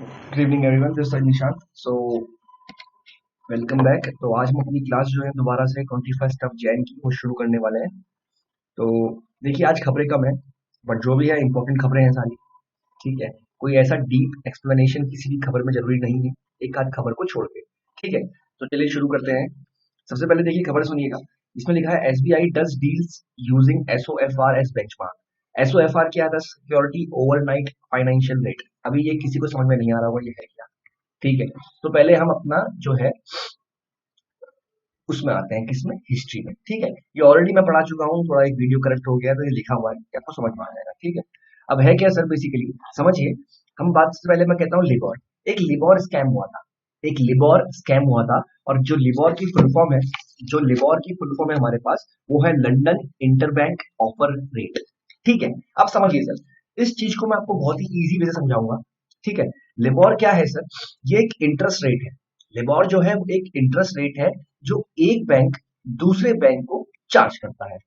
Good evening everyone, this is Nishant. So welcome back. तो आज हम अपनी क्लास जो है दोबारा से 21 की वो शुरू करने वाले हैं। तो देखिए, आज खबरें कम है, बट जो भी है इंपॉर्टेंट खबरें हैं सारी। ठीक है, कोई ऐसा डीप एक्सप्लेनेशन किसी भी खबर में जरूरी नहीं है, एक आध खबर को छोड़ के। ठीक है, तो चलिए शुरू करते हैं। सबसे पहले देखिए खबर सुनिएगा। इसमें लिखा है SBI does deals using SOFR as benchmark. SOFR क्या था? Security overnight financial rate. अभी ये किसी को समझ में नहीं आ रहा होगा ये है क्या। ठीक है, तो पहले हम अपना जो है उसमें आते हैं, किसमें? हिस्ट्री में। ठीक है, ये ऑलरेडी मैं पढ़ा चुका हूँ, थोड़ा एक वीडियो करेक्ट हो गया तो ये लिखा हुआ है, ये आपको समझ में आ जाएगा। ठीक है, अब है क्या सर? बेसिकली समझिए। हम बात से पहले मैं कहता हूँ लिबोर। एक लिबोर स्कैम हुआ था, एक लिबोर स्कैम हुआ था। और जो लिबोर की फुल फॉर्म है, जो लिबोर की फुल फॉर्म है हमारे पास, वो है लंदन इंटरबैंक ऑफर रेट। ठीक है, अब समझिए सर, इस चीज को मैं आपको बहुत ही इजी वे से समझाऊंगा। ठीक है, लिबोर क्या है सर? ये एक इंटरेस्ट रेट है। लिबोर जो है वो एक इंटरेस्ट रेट है जो एक बैंक दूसरे बैंक को चार्ज करता है।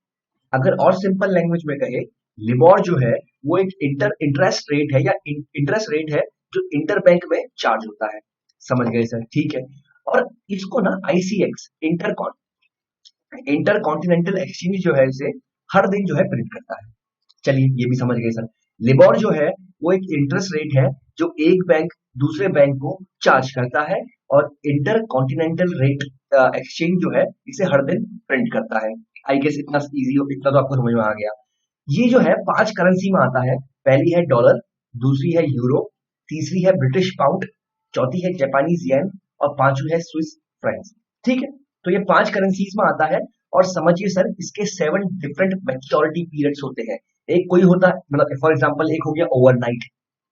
अगर और सिंपल लैंग्वेज में कहे, लिबोर जो है वो एक इंटरेस्ट रेट है या इंटरेस्ट रेट है जो इंटर बैंक में चार्ज होता है। समझ गए सर? ठीक है, और इसको ना आईसीएक्स इंटर कॉन्टिनेंटल एक्सचेंज जो है इसे हर दिन जो है प्रिंट करता है। चलिए ये भी समझ गए सर। लिबोर जो है वो एक इंटरेस्ट रेट है जो एक बैंक दूसरे बैंक को चार्ज करता है, और इंटर कॉन्टिनेंटल रेट एक्सचेंज जो है इसे हर दिन प्रिंट करता है। आई गेस इतना इजी हो, इतना तो आपको समझ में आ गया। ये जो है 5 करेंसी में आता है। पहली है डॉलर, दूसरी है यूरो, तीसरी है ब्रिटिश पाउंड, चौथी है जापानीज येन, और पांचवी है स्विस फ्रैंक्स। ठीक है, तो ये 5 करेंसीज में आता है। और समझिए सर, इसके 7 डिफरेंट मैच्योरिटी पीरियड्स होते हैं। एक कोई होता है, मतलब फॉर एग्जांपल एक हो गया ओवरनाइट,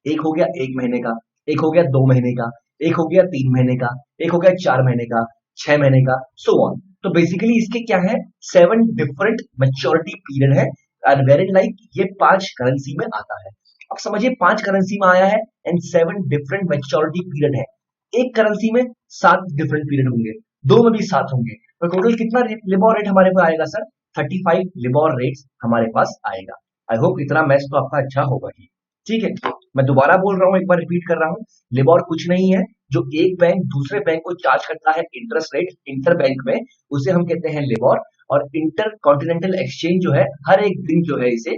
एक हो गया 1 महीने का, एक हो गया 2 महीने का, एक हो गया 3 महीने का, एक हो गया 4 महीने का, 6 महीने का, सो ऑन। तो बेसिकली इसके क्या है? 7 डिफरेंट मैच्योरिटी पीरियड है, एंड वेरी लाइक ये 5 करेंसी में आता है। अब समझिए 5 करेंसी में आया है एंड 7 डिफरेंट मैच्योरिटी पीरियड है। एक करेंसी में 7 डिफरेंट पीरियड होंगे, दो में भी 7 होंगे, तो टोटल कितना लिबोर रेट हमारे पास आएगा सर? 35 लिबोर रेट्स हमारे पास आएगा। आई होप इतना मैथ्स तो आपका अच्छा होगा ही। ठीक है, मैं दोबारा बोल रहा हूँ, एक बार रिपीट कर रहा हूँ। लिबोर कुछ नहीं है, जो एक बैंक दूसरे बैंक को चार्ज करता है इंटरेस्ट रेट इंटर बैंक में, उसे हम कहते हैं लिबोर। और इंटर कॉन्टिनेंटल एक्सचेंज जो है हर एक दिन जो है इसे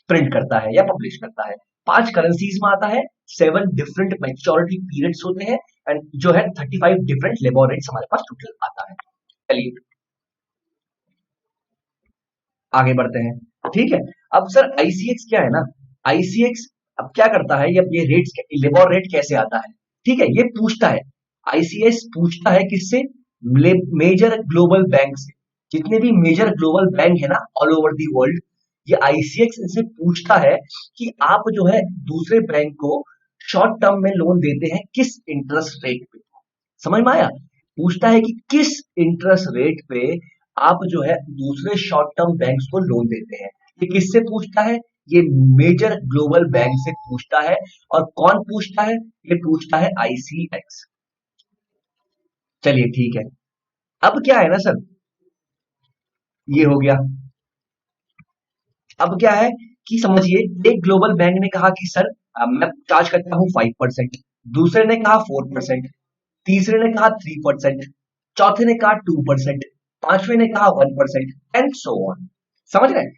प्रिंट करता है या पब्लिश करता है। 5 करेंसीज में आता है, 7 डिफरेंट मैच्योरिटी पीरियड्स होते हैं, एंड जो है 35 डिफरेंट लिबोर रेट्स हमारे पास टोटल आता है। चलिए आगे बढ़ते हैं। ठीक है, अब सर आईसीएक्स क्या है ना? आईसीएक्स अब क्या करता है, ये रेट्स, लिबोर रेट कैसे आता है? ठीक है, ये पूछता है, आईसीएस पूछता है किससे? मेजर ग्लोबल बैंक से। जितने भी मेजर ग्लोबल बैंक है ना ऑल ओवर दी वर्ल्ड, ये आईसीएक्स इनसे पूछता है कि आप जो है दूसरे बैंक को शॉर्ट टर्म में लोन देते हैं किस इंटरेस्ट रेट पे। समझ में आया? पूछता है कि किस इंटरेस्ट रेट पे आप जो है दूसरे शॉर्ट टर्म बैंक्स को लोन देते हैं। ये किससे पूछता है? ये मेजर ग्लोबल बैंक से पूछता है। और कौन पूछता है? ये पूछता है आईसीएक्स। चलिए ठीक है, अब क्या है ना सर, ये हो गया। अब क्या है कि समझिए, एक ग्लोबल बैंक ने कहा कि सर मैं चार्ज करता हूं 5%, दूसरे ने कहा 4%, तीसरे ने कहा 3%, चौथे ने कहा 2%, पांचवे ने कहा 1%, एंड सो ऑन। समझ रहे हैं?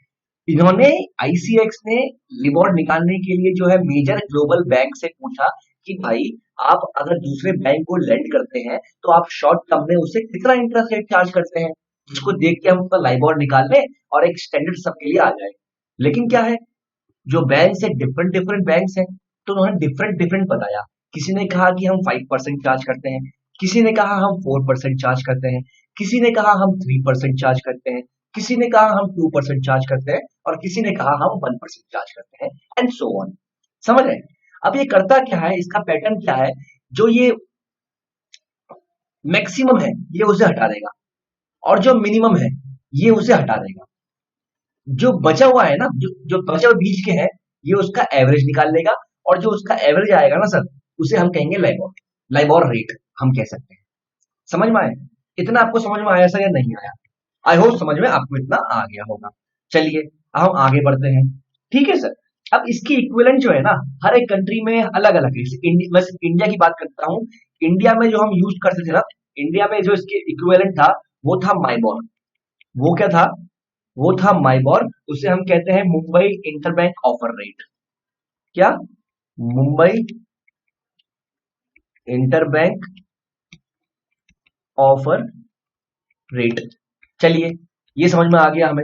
इन्होंने आईसीएक्स ने लिबोर निकालने के लिए जो है मेजर ग्लोबल बैंक से पूछा कि भाई, आप अगर दूसरे बैंक को लेंड करते हैं तो आप शॉर्ट टर्म में उसे कितना इंटरेस्ट रेट चार्ज करते हैं, जिसको देख के हम उसका लाइबोर निकाल लें और एक स्टैंडर्ड सबके लिए आ जाए। लेकिन क्या है, जो बैंक है डिफरेंट डिफरेंट बैंक है, तो उन्होंने डिफरेंट डिफरेंट बताया। किसी ने कहा कि हम 5% चार्ज करते हैं, किसी ने कहा हम 4% चार्ज करते हैं, किसी ने कहा हम 3% चार्ज करते हैं, किसी ने कहा हम 2% चार्ज करते हैं, और किसी ने कहा हम 1% चार्ज करते हैं, एंड सो ऑन। समझ रहे हैं? अब ये करता क्या है, इसका पैटर्न क्या है? जो ये मैक्सिमम है ये उसे हटा देगा, और जो मिनिमम है ये उसे हटा देगा। जो बचा हुआ है ना, जो जो बचा हुआ बीच के है, ये उसका एवरेज निकाल लेगा। और जो उसका एवरेज आएगा ना सर, उसे हम कहेंगे लाइबोर। लाइबोर रेट हम कह सकते हैं। समझ में आया? इतना आपको समझ में आया सर या नहीं आया? आई होप समझ में आपको इतना आ गया होगा। चलिए अब हम आगे बढ़ते हैं। ठीक है सर, अब इसकी इक्विवेलेंट जो है ना, हर एक कंट्री में अलग अलग है। मैं सिर्फ इंडिया की बात करता हूँ। इंडिया में जो हम यूज करते थे ना, इंडिया में जो इसके इक्विवेलेंट था वो था माइबॉर। वो क्या था? वो था माइबॉर। उसे हम कहते हैं मुंबई इंटरबैंक ऑफर रेट। क्या? Mumbai interbank offer rate. चलिए, ये समझ में आ गया हमें।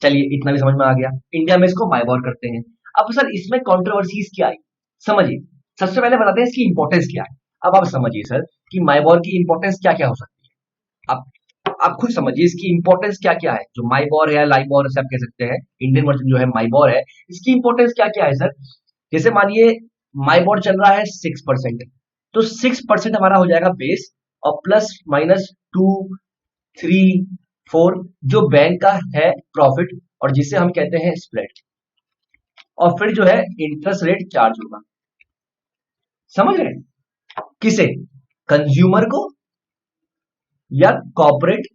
चलिए, इतना भी समझ में आ गया। इंडिया में इसको माइबॉर करते हैं। अब सर इसमें कंट्रोवर्सीज क्या आई, समझिए। सबसे पहले बताते हैं इसकी इंपॉर्टेंस क्या है। अब आप समझिए सर कि माइबॉर की इंपॉर्टेंस क्या क्या हो सकती है। आप खुद समझिए इसकी इंपॉर्टेंस क्या क्या है। जो माइबॉर है, लाइबॉर से आप कह सकते हैं, इंडियन वर्जन जो है माइबॉर है, इसकी इंपॉर्टेंस क्या क्या है सर। जैसे मानिए माइबॉर चल रहा है 6%, तो 6% हमारा हो जाएगा बेस, और प्लस माइनस 2, 3, 4 जो बैंक का है प्रॉफिट, और जिसे हम कहते हैं स्प्रेड, और फिर जो है इंटरेस्ट रेट चार्ज होगा। समझ रहे हैं? किसे? कंज्यूमर को या कॉर्पोरेट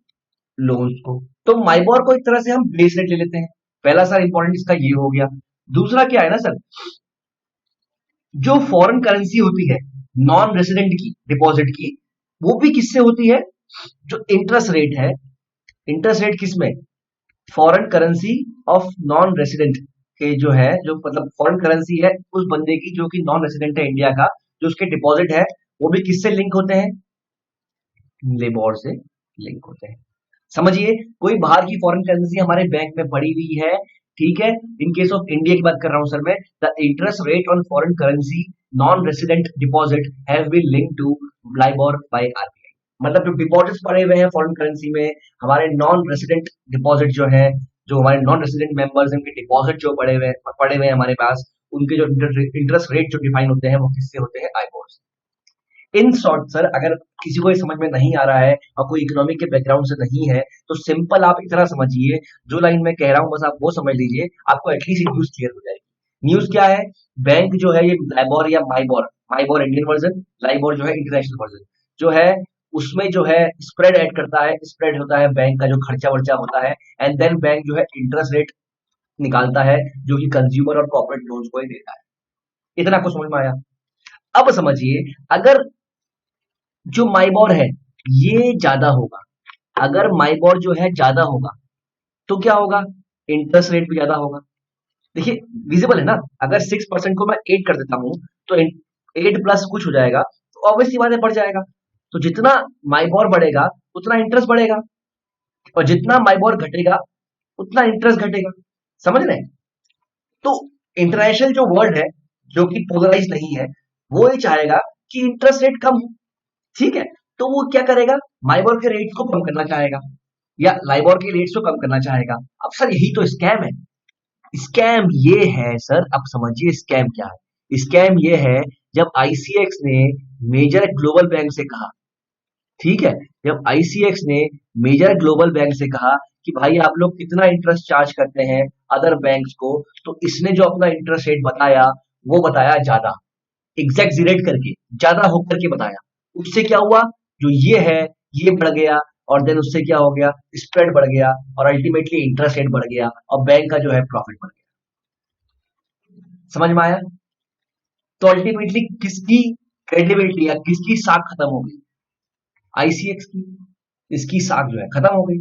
लोन्स को। तो माइबॉर को एक तरह से हम बेस रेट ले लेते हैं। पहला सर इंपॉर्टेंट इसका ये हो गया। दूसरा क्या है ना सर, जो फॉरेन करेंसी होती है नॉन रेसिडेंट की डिपॉजिट की, वो भी किससे होती है? जो इंटरेस्ट रेट है, इंटरेस्ट रेट किसमें? Foreign currency of non resident के जो है, जो मतलब फॉरेन करेंसी है उस बंदे की जो कि नॉन रेसिडेंट है इंडिया का, जो उसके डिपॉजिट है, वो भी किससे लिंक होते हैं? लेबोर से लिंक होते हैं। समझिए, कोई बाहर की फॉरेन करेंसी हमारे बैंक में पड़ी हुई है, ठीक है। इन केस ऑफ इंडिया की बात कर रहा हूं सर मैं। The interest rate on foreign currency non resident deposit have been linked to LIBOR by RBI. मतलब जो डिपॉजिट्स पड़े हुए हैं फॉरेन करेंसी में, हमारे नॉन रेसिडेंट डिपॉजिट जो है, जो हमारे नॉन रेसिडेंट मेंबर्स हैं उनके डिपॉजिट जो पड़े हुए हैं हमारे पास, उनके जो इंटरेस्ट रेट जो डिफाइन होते हैं वो किससे होते हैं? आईबोर से। इन शॉर्ट सर, अगर किसी को ये समझ में नहीं आ रहा है और कोई इकोनॉमिक के बैकग्राउंड से नहीं है, तो सिंपल आप इतना समझिए, जो लाइन मैं कह रहा हूं बस आप वो समझ लीजिए, आपको एटलीस्ट न्यूज क्लियर हो जाएगी। न्यूज क्या है? बैंक जो है ये लाइबोर या माइबोर, माइबोर इंडियन वर्जन, लाइबोर जो है इंटरनेशनल वर्जन, जो है उसमें जो है स्प्रेड ऐड करता है। स्प्रेड होता है बैंक का जो खर्चा वर्चा होता है, एंड देन बैंक जो है इंटरेस्ट रेट निकालता है, जो कि कंज्यूमर और कॉर्पोरेट लोन्स को ही देता है। इतना आपको समझ में आया? अब समझिए, अगर जो माइबॉर है ये ज्यादा होगा, अगर माइबॉर जो है ज्यादा होगा तो क्या होगा? इंटरेस्ट रेट भी ज्यादा होगा। देखिए, विजिबल है ना। अगर 6% को मैं 8 कर देता हूं, तो 8 प्लस कुछ हो जाएगा, तो ऑब्वियसली बात है बढ़ जाएगा। तो जितना माइबॉर बढ़ेगा उतना इंटरेस्ट बढ़ेगा, और जितना माइबॉर घटेगा उतना इंटरेस्ट घटेगा। समझ रहे हैं? तो इंटरनेशनल जो वर्ल्ड है, जो कि पोलराइज नहीं है, वो ये चाहेगा कि इंटरेस्ट रेट कम हो। ठीक है, तो वो क्या करेगा? माइबॉर के रेट्स को कम करना चाहेगा, या लाइबॉर के रेट्स को कम करना चाहेगा। अब सर यही तो स्कैम है। स्कैम ये है सर, अब समझिए स्कैम क्या है। स्कैम ये है, जब आईसीएक्स ने मेजर ग्लोबल बैंक से कहा, ठीक है, जब आईसीएक्स ने मेजर ग्लोबल बैंक से कहा कि भाई आप लोग कितना इंटरेस्ट चार्ज करते हैं अदर बैंक्स को, तो इसने जो अपना इंटरेस्ट रेट बताया वो बताया ज्यादा, एग्जैक्ट करके ज्यादा होकर के बताया। उससे क्या हुआ? जो ये है ये बढ़ गया, और देन उससे क्या हो गया? स्प्रेड बढ़ गया, और अल्टीमेटली इंटरेस्ट रेट बढ़ गया, और बैंक का जो है प्रॉफिट बढ़ गया। समझ में आया? तो अल्टीमेटली किसकी क्रेडिबिलिटी या किसकी साख खत्म हो गई? आईसीएक्स की। इसकी साख जो है खत्म हो गई।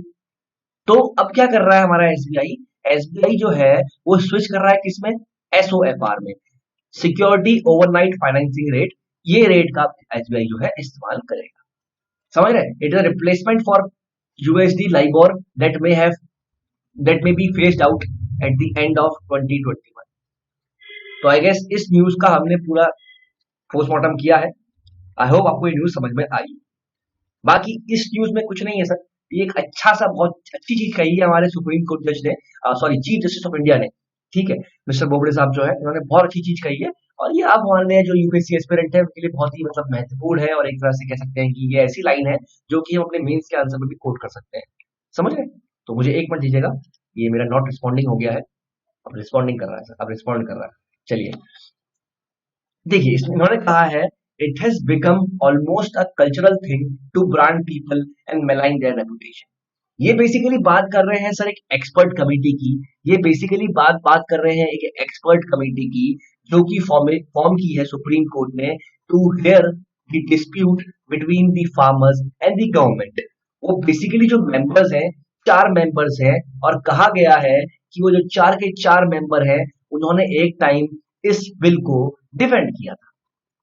तो अब क्या कर रहा है हमारा एसबीआई? एसबीआई जो है वो स्विच कर रहा है किसमें? एसओएफआर में, सिक्योरिटी ओवरनाइट फाइनेंसिंग रेट। ये रेट का एसबीआई जो है इस्तेमाल करेगा। समझ रहे हैं? It is a replacement for USD LIBOR that may be faced out at the end of 2021। तो आई गेस इस न्यूज का हमने पूरा पोस्टमार्टम किया है। आई होप आपको ये न्यूज समझ में आई। बाकी इस न्यूज में कुछ नहीं है सर। ये एक अच्छा सा बहुत अच्छी चीज कही है हमारे सुप्रीम कोर्ट जज ने, sorry chief justice of India ने। ठीक है, मिस्टर बोबड़े साहब जो है इन्होंने बहुत अच्छी चीज कही है, और ये आप हमारे जो यूपीएससी एस्पिरेंट है उनके लिए बहुत ही मतलब महत्वपूर्ण है, और एक तरह से कह सकते हैं कि ये ऐसी लाइन है जो कि हम अपने मेंस के आंसर में भी कोट कर सकते हैं। समझ रहे? तो मुझे एक मिनट दीजिएगा, ये मेरा नॉट रिस्पॉन्डिंग हो गया है। अब रिस्पॉन्डिंग कर रहा है सर, अब रिस्पॉन्ड कर रहा है। चलिए देखिए, इसमें इन्होंने कहा है, it has become almost a cultural thing to brand people and malign their reputation. ये बेसिकली बात कर रहे हैं सर एक एक्सपर्ट कमेटी की। ये बेसिकली बात बात कर रहे हैं एक एक्सपर्ट कमेटी की, जो कि फॉर्म की है सुप्रीम कोर्ट ने to hear the dispute between the farmers and the government. वो बेसिकली जो मेंबर्स हैं, 4 मेंबर्स हैं, और कहा गया है कि वो जो 4 के 4 मेंबर हैं, उन्होंने एक टाइम इस बिल को डिफेंड किया था।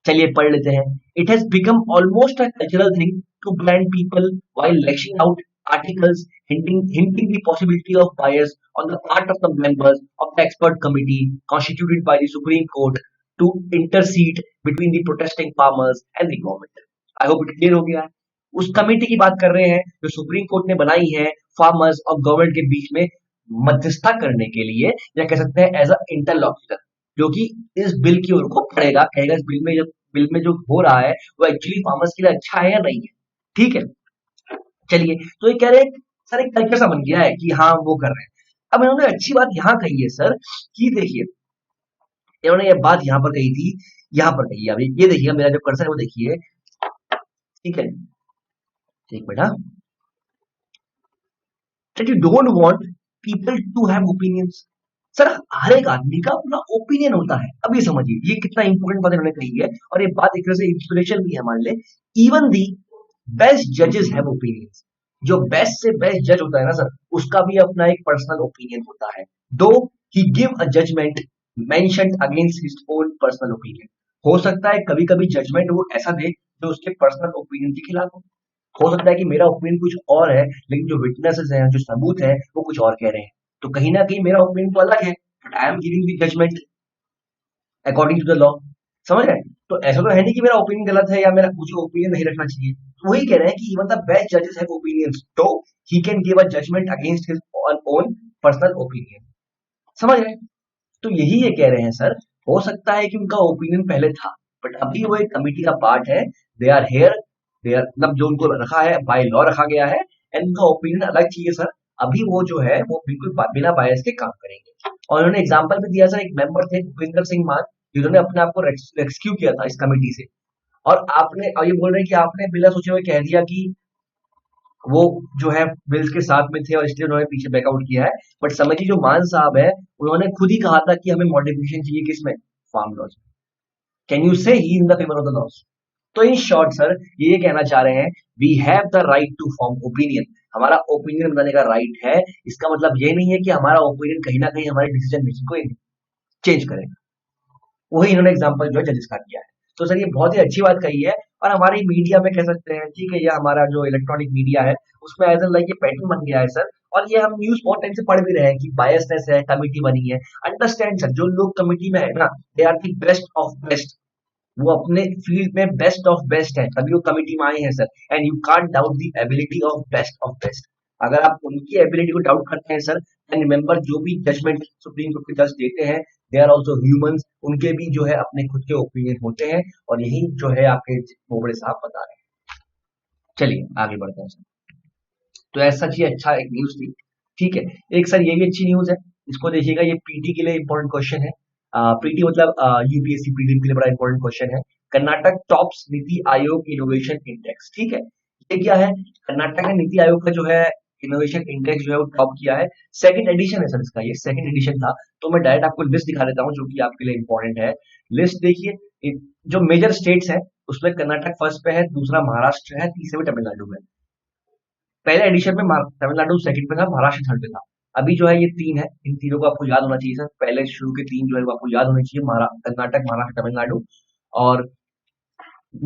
चलिए पढ़ लेते हैं। It has become almost a cultural thing to brand people while lashing out articles hinting the possibility of bias on the part of the members of the expert committee constituted by the Supreme Court to intercede between the protesting farmers and the government. I hope it clear हो गया है। उस committee की बात कर रहे हैं जो सुप्रीम कोर्ट ने बनाई है फार्मर्स और गवर्नमेंट के बीच में मध्यस्थता करने के लिए, या कह सकते हैं एज अ इंटरलॉक्यूटर, जो कि इस बिल की ओर को पढ़ेगा, कहेगा इस बिल में जो हो रहा है वो एक्चुअली फार्मर्स के लिए अच्छा है या नहीं है। ठीक है, चलिए, तो ये कह रहे हैं सर एक कल्चर सा बन गया है कि हाँ वो कर रहे हैं। अब इन्होंने अच्छी बात यहाँ कही है सर कि देखिए, इन्होंने ये बात यहाँ पर कही थी, यहाँ पर कही है। अभी ये देखिए मेरा जो कर्सर है वो देखिए, ठीक है, एक minute, that you don't want people to have opinions. Sir हर एक आदमी का अपना ओपिनियन होता है। अब ये समझिए ये कितना इंपॉर्टेंट बात इन्होंने कही है, और ये बात एक तरह से इंस्पिरेशन भी है हमारे लिए। इवन दी बेस्ट जजेस हैव ओपिनियंस। जो बेस्ट से बेस्ट जज होता है ना सर, उसका भी अपना एक पर्सनल ओपिनियन होता है। Though he give a judgment mentioned against his own personal opinion. हो सकता है कभी कभी जजमेंट वो ऐसा दे जो उसके पर्सनल ओपिनियन के खिलाफ हो सकता है कि मेरा ओपिनियन कुछ और है, लेकिन जो विटनेसेस हैं, जो सबूत है, वो कुछ और कह रहे हैं। तो कहीं ना कहीं मेरा ओपिनियन तो अलग है, but I am giving the judgement according to the law. समझ रहे हैं? तो ऐसा तो है नहीं कि मेरा ओपिनियन गलत है या मेरा मुझे ओपिनियन नहीं रखना चाहिए। तो वही कह रहे हैं कि इवन द बेस्ट जजेस हैव ओपिनियंस, तो he can give a judgement against his own personal opinion. समझ रहे हैं? तो यही ये कह रहे हैं सर, हो सकता है कि उनका ओपिनियन पहले था, बट अभी वो एक कमिटी का पार्ट है। They are here, they are मतलब जो उनको रखा है बाय लॉ रखा गया है, एंड उनका ओपिनियन अलग चाहिए सर। अभी वो जो है वो बिल्कुल बिना बायस के काम करेंगे। और उन्होंने एग्जाम्पल भी दिया सर, एक मेंबर थे भूपिंदर सिंह मान, जिन्होंने अपने आप को रेस्क्यू किया था इस कमेटी से। और ये बोल रहे हैं कि आपने बिना सोचे हुए कह दिया कि वो जो है बिल्स के साथ में थे और इसलिए उन्होंने पीछे बैकआउट किया है। बट समझिए जो मान साहब है, उन्होंने खुद ही कहा था कि हमें मॉडिफिकेशन चाहिए किसमें, farm laws. Can you say he in the favour of the laws. तो इन शॉर्ट सर ये कहना चाह रहे हैं, we have the right to form opinion. हमारा ओपिनियन बनाने का राइट है। इसका मतलब ये नहीं है कि हमारा ओपिनियन कहीं ना कहीं हमारे डिसीजन मेकिंग को चेंज करेगा। वही इन्होंने एग्जाम्पल जो है जजेस का किया है। तो सर ये बहुत ही अच्छी बात कही है, और हमारी मीडिया में कह सकते हैं, ठीक है, ये हमारा जो इलेक्ट्रॉनिक मीडिया है उसमें एज एन लाइक ये पैटर्न बन गया है सर। और ये हम न्यूज बहुत टाइम से पढ़ भी रहे हैं कि बायसनेस है, कमिटी बनी है। अंडरस्टैंड सर, जो लोग कमिटी में है ना, they are the best of best. वो अपने फील्ड में बेस्ट ऑफ बेस्ट है, तभी वो कमिटी में आए हैं sir. And you can't doubt the ability of best. अगर आप उनकी एबिलिटी को डाउट करते हैं सर, एंड रिमेंबर जो भी जजमेंट सुप्रीम कोर्ट के जज देते हैं, दे आर ऑल्सो ह्यूमंस। उनके भी जो है अपने खुद के ओपिनियन होते हैं, और यही जो है आपके बोबड़े साहब बता रहे हैं। चलिए आगे बढ़ते हैं सर। तो ऐसा जी अच्छा एक न्यूज थी, ठीक है। एक सर ये भी अच्छी न्यूज है, इसको देखिएगा, ये पीटी के लिए इंपॉर्टेंट क्वेश्चन है। पीटी मतलब यूपीएससी पीटी के लिए बड़ा इंपॉर्टेंट क्वेश्चन है। Karnataka tops NITI Aayog innovation index, ठीक है। ये क्या है? कर्नाटक ने नीति आयोग का जो है इनोवेशन इंडेक्स जो है वो टॉप किया है। सेकंड एडिशन है सर इसका, ये सेकंड एडिशन था। तो मैं डायरेक्ट आपको लिस्ट दिखा देता हूँ जो कि आपके लिए इंपॉर्टेंट है। लिस्ट देखिए, जो मेजर स्टेट्स है उसमें कर्नाटक फर्स्ट पे है, दूसरा महाराष्ट्र है, तीसरे में तमिलनाडु है। पहले एडिशन में तमिलनाडु सेकंड पे था, महाराष्ट्र थर्ड पे था। अभी जो है ये 3 है, इन तीनों को आपको याद होना चाहिए सर। पहले शुरू के 3 जो है वो आपको याद होने चाहिए, कर्नाटक, महाराष्ट्र, तमिलनाडु। और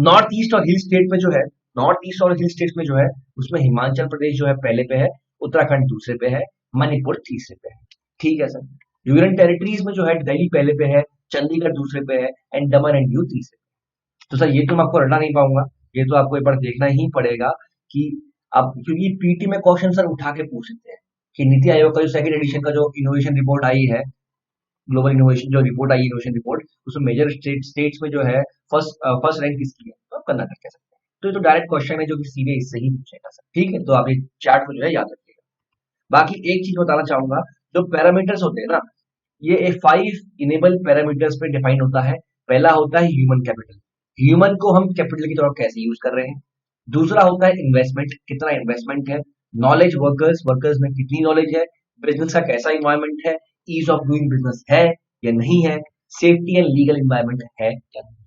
नॉर्थ ईस्ट और हिल स्टेट में जो है, नॉर्थ ईस्ट और हिल स्टेट में जो है उसमें हिमाचल प्रदेश जो है पहले पे है, उत्तराखंड दूसरे पे है, मणिपुर तीसरे पे है। ठीक है सर। यूनियन टेरिटरीज में जो है दिल्ली पहले पे है, चंडीगढ़ दूसरे पे है, एंड दमन एंड दीव तीसरे पे। तो सर ये तो मैं आपको रटा नहीं पाऊंगा, ये तो आपको एक बार देखना ही पड़ेगा कि अब, क्योंकि पीटी में क्वेश्चन सर उठा के पूछ सकते हैं कि नीति आयोग का जो सेकंड एडिशन का जो इनोवेशन रिपोर्ट आई है, ग्लोबल इनोवेशन जो रिपोर्ट आई, इनोवेशन रिपोर्ट, उसमें मेजर स्टेट्स में जो है फर्स्ट रैंक किसकी है, तो आप कर्नाटक कह सकते हैं। तो ये तो डायरेक्ट क्वेश्चन है जो कि सीधे इससे ही पूछेगा सर। ठीक है, तो आप ये चार्ट को जो है याद रखिएगा। बाकी एक चीज बताना चाहूंगा, जो पैरामीटर्स होते हैं ना, ये 5 इनेबल पैरामीटर्स पे डिफाइन होता है। पहला होता है ह्यूमन कैपिटल, ह्यूमन को हम कैपिटल की तरह कैसे यूज कर रहे हैं। दूसरा होता है इन्वेस्टमेंट, कितना इन्वेस्टमेंट है। नॉलेज वर्कर्स, वर्कर्स में कितनी नॉलेज है, बिजनेस का कैसा इन्वायरमेंट है, ईज ऑफ डूइंग बिजनेस है या नहीं है, सेफ्टी एंड लीगल इन्वायरमेंट है या नहीं।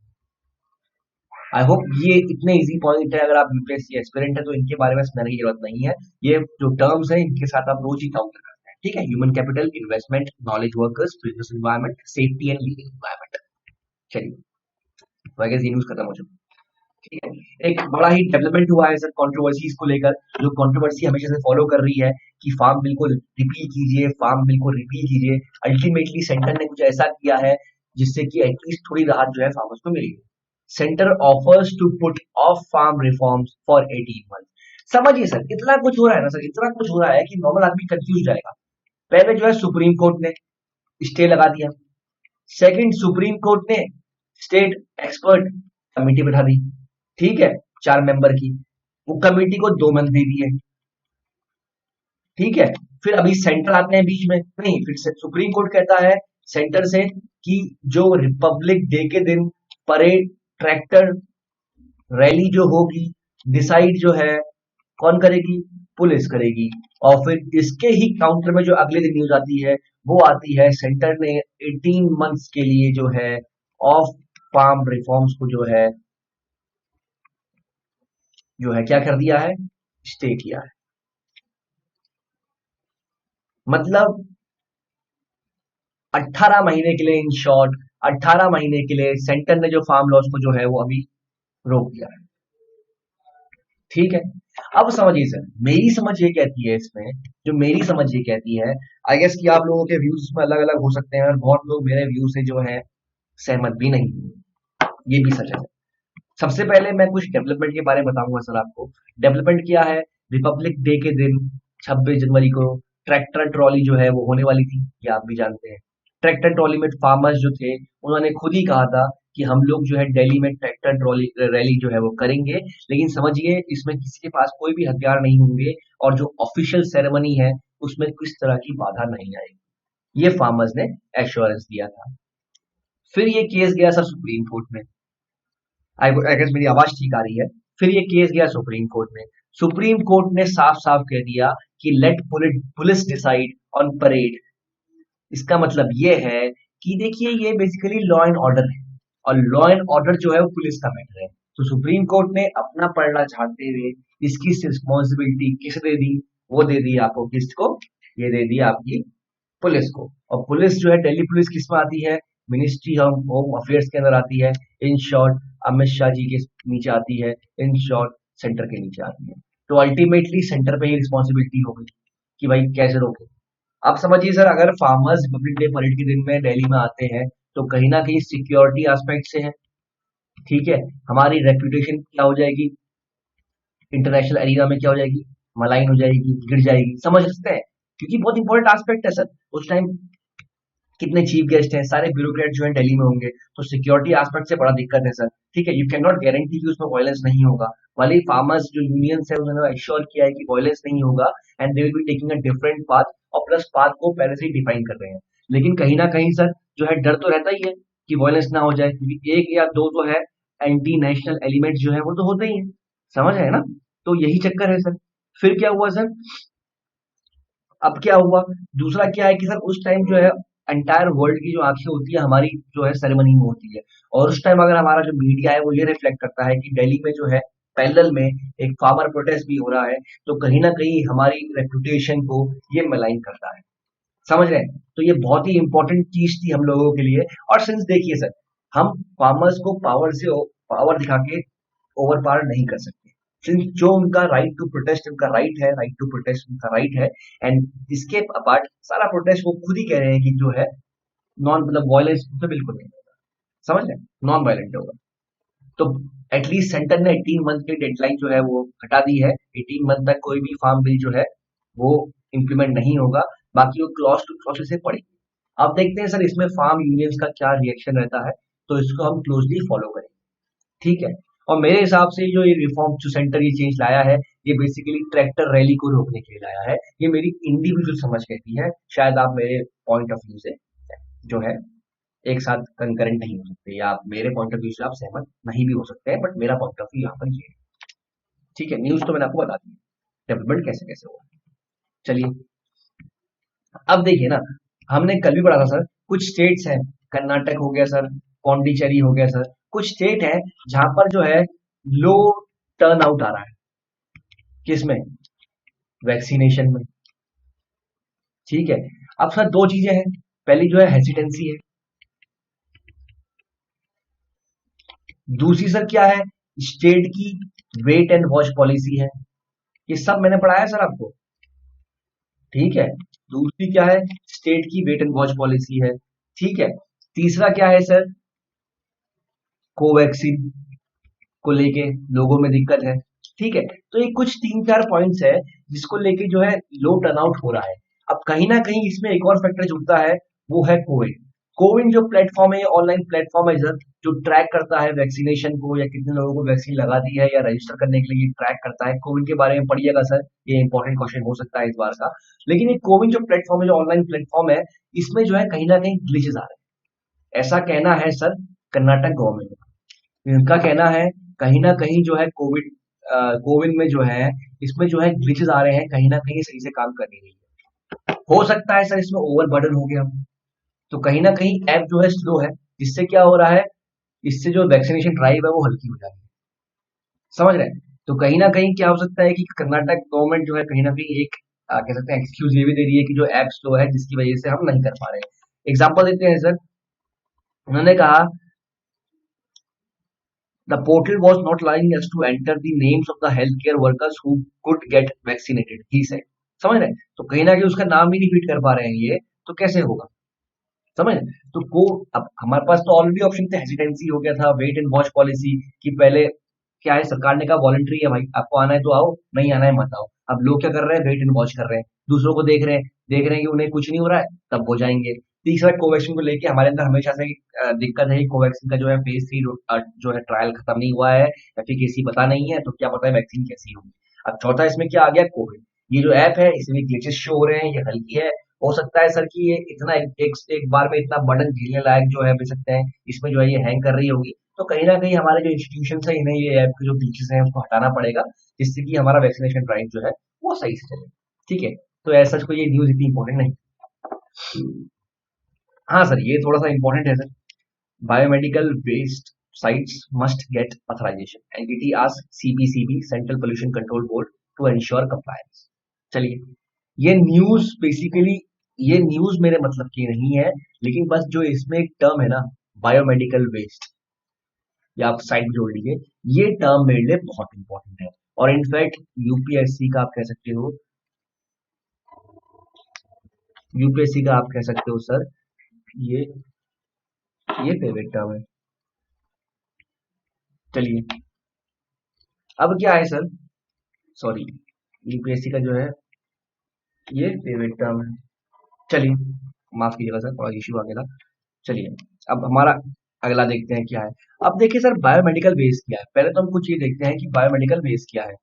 आई होप ये इतने इजी पॉइंट है, अगर आप यूपीएससी एस्पिरेंट है तो इनके बारे में समझने की जरूरत नहीं है। ये जो टर्म्स है इनके साथ आप रोज ही काउंटर करते हैं, ठीक है। Human capital, investment, knowledge workers, business environment, safety and legal environment. चलिए, तो आई गेस ये न्यूज खत्म हो चुकी है, ठीक है। एक बड़ा ही डेवलपमेंट हुआ है सर कंट्रोवर्सीज को लेकर, जो कंट्रोवर्सी हमेशा से फॉलो कर रही है कि फार्म बिल को रिपील कीजिए, फार्म बिल को रिपील कीजिए। अल्टीमेटली सेंटर ने कुछ ऐसा किया है जिससे कि एटलीस्ट थोड़ी राहत जो है फार्मर्स को मिली। Centre offers to put off farm reforms for 18 month. समझिए सर, इतना कुछ हो रहा है ना सर, इतना कुछ हो रहा है कि नॉर्मल आदमी कंफ्यूज जाएगा। पहले जो है सुप्रीम कोर्ट ने स्टे लगा दिया, सेकंड सुप्रीम कोर्ट ने स्टेट एक्सपर्ट कमेटी बैठा दी, ठीक है, 4 मेंबर की, वो कमेटी को 2 मंथ दे दिए, ठीक है। फिर अभी सेंटर आते हैं बीच में, नहीं, फिर सुप्रीम कोर्ट कहता है सेंटर से कि जो रिपब्लिक डे के दिन परेड, ट्रैक्टर रैली जो होगी, डिसाइड जो है कौन करेगी, पुलिस करेगी। और फिर इसके ही काउंटर में जो अगले दिन न्यूज आती है वो आती है सेंटर ने 18 मंथ्स के लिए जो है ऑफ फार्म रिफॉर्म्स को जो है क्या कर दिया है, स्टे किया है। मतलब 18 महीने के लिए, इन शॉर्ट 18 महीने के लिए सेंटर ने जो फार्म लॉस को जो है वो अभी रोक दिया है, ठीक है। अब समझिए सर, मेरी समझ ये कहती है इसमें, जो मेरी समझ ये कहती है, आई गेस कि आप लोगों के व्यूज इसमें अलग अलग हो सकते हैं और बहुत लोग मेरे व्यू से जो है सहमत भी नहीं हुए, ये भी सच है। सबसे पहले मैं कुछ डेवलपमेंट के बारे में बताऊंगा सर आपको। डेवलपमेंट क्या है, रिपब्लिक डे के दिन 26 जनवरी को ट्रैक्टर ट्रॉली जो है वो होने वाली थी, ये आप भी जानते हैं। ट्रैक्टर ट्रॉली में फार्मर्स जो थे उन्होंने खुद ही कहा था कि हम लोग जो है दिल्ली में ट्रैक्टर ट्रॉली रैली जो है वो करेंगे, लेकिन समझिए इसमें किसी के पास कोई भी हथियार नहीं होंगे और जो ऑफिशियल सेरेमनी है उसमें किस तरह की बाधा नहीं आएगी, ये फार्मर्स ने एश्योरेंस दिया था। फिर ये केस गया सर सुप्रीम कोर्ट में। आई गेस मेरी आवाज ठीक आ रही है। फिर ये केस गया सुप्रीम कोर्ट में। सुप्रीम कोर्ट ने साफ साफ कह दिया कि let police decide on parade. इसका मतलब ये है कि देखिए ये बेसिकली लॉ एंड ऑर्डर है और लॉ एंड ऑर्डर जो है वो पुलिस का मैटर है। तो सुप्रीम कोर्ट ने अपना पलड़ा झाड़ते हुए इसकी रिस्पॉन्सिबिलिटी किस दे दी, वो दे दी आपको किसको, ये दे दी आपकी पुलिस को। और पुलिस जो है दिल्ली पुलिस किस में आती है, मिनिस्ट्री ऑफ होम अफेयर्स के अंदर आती है। इन शॉर्ट अमित शाह जी के नीचे आती है, इन शॉर्ट सेंटर के नीचे आती है। तो अल्टीमेटली सेंटर पे ही रिस्पॉन्सिबिलिटी होगी कि भाई कैसे रोके। आप समझिए सर, अगर फार्मर्स रिपब्लिक डे परेड के दिन में दिल्ली में आते हैं तो कहीं ना कहीं सिक्योरिटी एस्पेक्ट से है, ठीक है। हमारी रेपुटेशन क्या हो जाएगी, इंटरनेशनल एरिया में क्या हो जाएगी, मलाइन हो जाएगी, गिर जाएगी, समझ सकते हैं। क्योंकि बहुत इंपॉर्टेंट एस्पेक्ट है सर, उस टाइम कितने चीफ गेस्ट हैं, सारे ब्यूरोक्रेट जो है दिल्ली में होंगे, तो सिक्योरिटी एस्पेक्ट से बड़ा दिक्कत है सर, ठीक है। यू कैन नॉट गारंटी कि उसमें वायलेंस नहीं होगा। वाले फार्मर्स जो यूनियंस है उन्होंने एश्योर किया है कि वायलेंस नहीं होगा and they will be taking a different path, और प्लस पाथ को पहले से ही डिफाइन कर रहे हैं। लेकिन कहीं ना कहीं सर जो है डर तो रहता ही है कि वायलेंस ना हो जाए, क्योंकि एक या दो जो है एंटी नेशनल एलिमेंट जो है वो तो होते ही है, समझ रहे हैं ना। तो यही चक्कर है सर। फिर क्या हुआ सर, अब क्या हुआ, दूसरा क्या है कि सर उस टाइम जो है एंटायर वर्ल्ड की जो आंखें होती है हमारी जो है सेरेमनी में होती है, और उस टाइम अगर हमारा जो मीडिया है वो ये रिफ्लेक्ट करता है कि दिल्ली में जो है पैरेलल में एक फार्मर प्रोटेस्ट भी हो रहा है, तो कहीं ना कहीं हमारी रेपुटेशन को ये मलाइन करता है, समझ रहे हैं। तो ये बहुत ही इंपॉर्टेंट चीज थी हम लोगों के लिए। और सिंस देखिए सर, हम फार्मर्स को पावर दिखा के ओवर पावर नहीं कर सकते, सिंस जो उनका राइट टू प्रोटेस्ट उनका राइट है, राइट टू प्रोटेस्ट उनका राइट है। एंड इसके अपार्ट सारा प्रोटेस्ट वो खुद ही कह रहे हैं कि जो है नॉन मतलब वायलेंस तो बिल्कुल नहीं होगा, समझ रहे हैं, नॉन वायलेंट होगा। तो एटलीस्ट सेंटर ने 18 मंथ की डेडलाइन जो है वो हटा दी है। 18 मंथ तक कोई भी फार्म बिल जो है वो इम्प्लीमेंट नहीं होगा, बाकी वो क्लॉज टू क्लॉज से पड़ेगी। अब देखते हैं सर इसमें फार्म यूनियंस का क्या रिएक्शन रहता है, तो इसको हम क्लोजली फॉलो करेंगे, ठीक है। और मेरे हिसाब से जो ये रिफॉर्म जो सेंटर ये चेंज लाया है, ये बेसिकली ट्रैक्टर रैली को रोकने के लिए लाया है। ये मेरी इंडिविजुअल समझ कहती है, शायद आप मेरे पॉइंट ऑफ व्यू से जो है एक साथ कंकरेंट नहीं हो सकते, या आप मेरे पॉइंट ऑफ व्यू से आप सहमत नहीं भी हो सकते हैं, बट मेरा पॉइंट ऑफ व्यू यहाँ पर ये है, ठीक है। न्यूज तो मैंने आपको बता दी। डेवलपमेंट कैसे कैसे हुआ। चलिए अब देखिए ना, हमने कल भी पढ़ा था सर, कुछ स्टेट्स हैं, कर्नाटक हो गया सर, पौंडीचेरी हो गया सर, कुछ स्टेट है जहां पर जो है लो टर्न आउट आ रहा है, किसमें, वैक्सीनेशन में। ठीक है, अब सर दो चीजें हैं, पहली जो है हेसिटेंसी है, दूसरी सर क्या है, स्टेट की वेट एंड वॉच पॉलिसी है। ये सब मैंने पढ़ाया सर आपको, ठीक है। दूसरी क्या है, स्टेट की वेट एंड वॉच पॉलिसी है, ठीक है। तीसरा क्या है सर, कोवैक्सीन को लेके लोगों में दिक्कत है, ठीक है। तो ये कुछ तीन चार पॉइंट्स है जिसको लेके जो है लो टर्नआउट हो रहा है। अब कहीं ना कहीं इसमें एक और फैक्टर जुड़ता है, वो है कोविन। कोविन जो प्लेटफॉर्म है, ऑनलाइन प्लेटफॉर्म है सर, जो ट्रैक करता है वैक्सीनेशन को, या कितने लोगों को वैक्सीन लगा दी है या रजिस्टर करने के लिए ट्रैक करता है। कोविन के बारे में पढ़िएगा सर, ये इंपॉर्टेंट क्वेश्चन हो सकता है इस बार का। लेकिन ये कोविन जो प्लेटफॉर्म है, जो ऑनलाइन प्लेटफॉर्म है, इसमें जो है कहीं ना कहीं ग्लिचेस आ रहे हैं, ऐसा कहना है सर कर्नाटक गवर्नमेंट का। इनका कहना है कहीं ना कहीं जो है कोविन में जो है, इसमें जो है ग्लिचेस आ रहे हैं, कहीं ना कहीं सही से काम कर नहीं रही है। हो सकता है सर इसमें ओवर बर्डन हो गया, तो कहीं ना कहीं ऐप जो है स्लो है, जिससे क्या हो रहा है, इससे जो वैक्सीनेशन ड्राइव है वो हल्की हो जा रही है, समझ रहे हैं। तो कहीं ना कहीं क्या हो सकता है कि कर्नाटक गवर्नमेंट जो है कहीं ना कहीं एक कह सकते हैं एक्सक्यूज ये भी दे रही है कि जो ऐप स्लो है जिसकी वजह से हम नहीं कर पा रहे हैं। एग्जाम्पल देते हैं सर, उन्होंने कहा the portal was not allowing us to enter the names of the healthcare workers who could get vaccinated, he said। समझ रहे हैं, तो कहीं ना कहीं उसका नाम भी नहीं फीड कर पा रहे हैं ये, तो कैसे होगा, समझ रहे हैं। तो को अब हमारे पास तो ऑलरेडी ऑप्शन थे, हेसिडेंसी हो गया था, वेट एंड वॉच पॉलिसी कि पहले क्या है, सरकार ने कहा वॉलंटरी है भाई, आपको आना है तो आओ, नहीं आना है मत आओ। अब लोग क्या कर रहे हैं, वेट एंड वॉच कर रहे हैं, दूसरों को देख रहे हैं कि उन्हें कुछ नहीं हो रहा है, तब हो जाएंगे। तीसरा कोवैक्सीन को लेके हमारे अंदर हमेशा से दिक्कत है कि कोवैक्सीन का जो है फेज 3 जो है ट्रायल खत्म नहीं हुआ है, एफिकेसी पता नहीं है, तो क्या पता है वैक्सीन कैसी होगी। अब चौथा इसमें क्या आ गया, कोविड। ये जो ऐप है इसमें ग्लिचेस शो हो रहे हैं, ये हल्की है। हो सकता है सर कि ये इतना एक बार में इतना बर्डन झेलने लायक जो है भी सकते हैं, इसमें जो है ये हैंग कर रही होगी। तो कहीं ना कहीं हमारे जो इंस्टीट्यूशन है, इन्हें ये ऐप के जो ग्लिचेस हैं उसको हटाना पड़ेगा, जिससे कि हमारा वैक्सीनेशन ड्राइव जो है वो सही से चले, ठीक है। तो ऐसा कोई ये न्यूज इतनी इंपॉर्टेंट नहीं। हाँ सर, ये थोड़ा सा इंपॉर्टेंट है sir, biomedical waste sites must get authorization, NGT asks CPCB, Central Pollution Control Board, to ensure compliance। चलिए, ये न्यूज बेसिकली, ये न्यूज मेरे मतलब की नहीं है, लेकिन बस जो इसमें एक टर्म है ना, बायोमेडिकल वेस्ट, या आप साइड में जोड़ लीजिए, ये टर्म मेरे लिए बहुत इंपॉर्टेंट है। और इनफैक्ट यूपीएससी का आप कह सकते हो, यूपीएससी का आप कह सकते हो सर, ये ये फेवरेट टर्म है। चलिए अब क्या है सर, सॉरी, यूपीएससी का जो है ये फेवरेट टर्म है। चलिए माफ कीजिएगा सर, थोड़ा इश्यू आ गया था। चलिए अब हमारा अगला देखते हैं क्या है। अब देखिए सर, बायोमेडिकल वेस्ट क्या है, पहले तो हम कुछ ये देखते हैं कि बायोमेडिकल वेस्ट क्या है।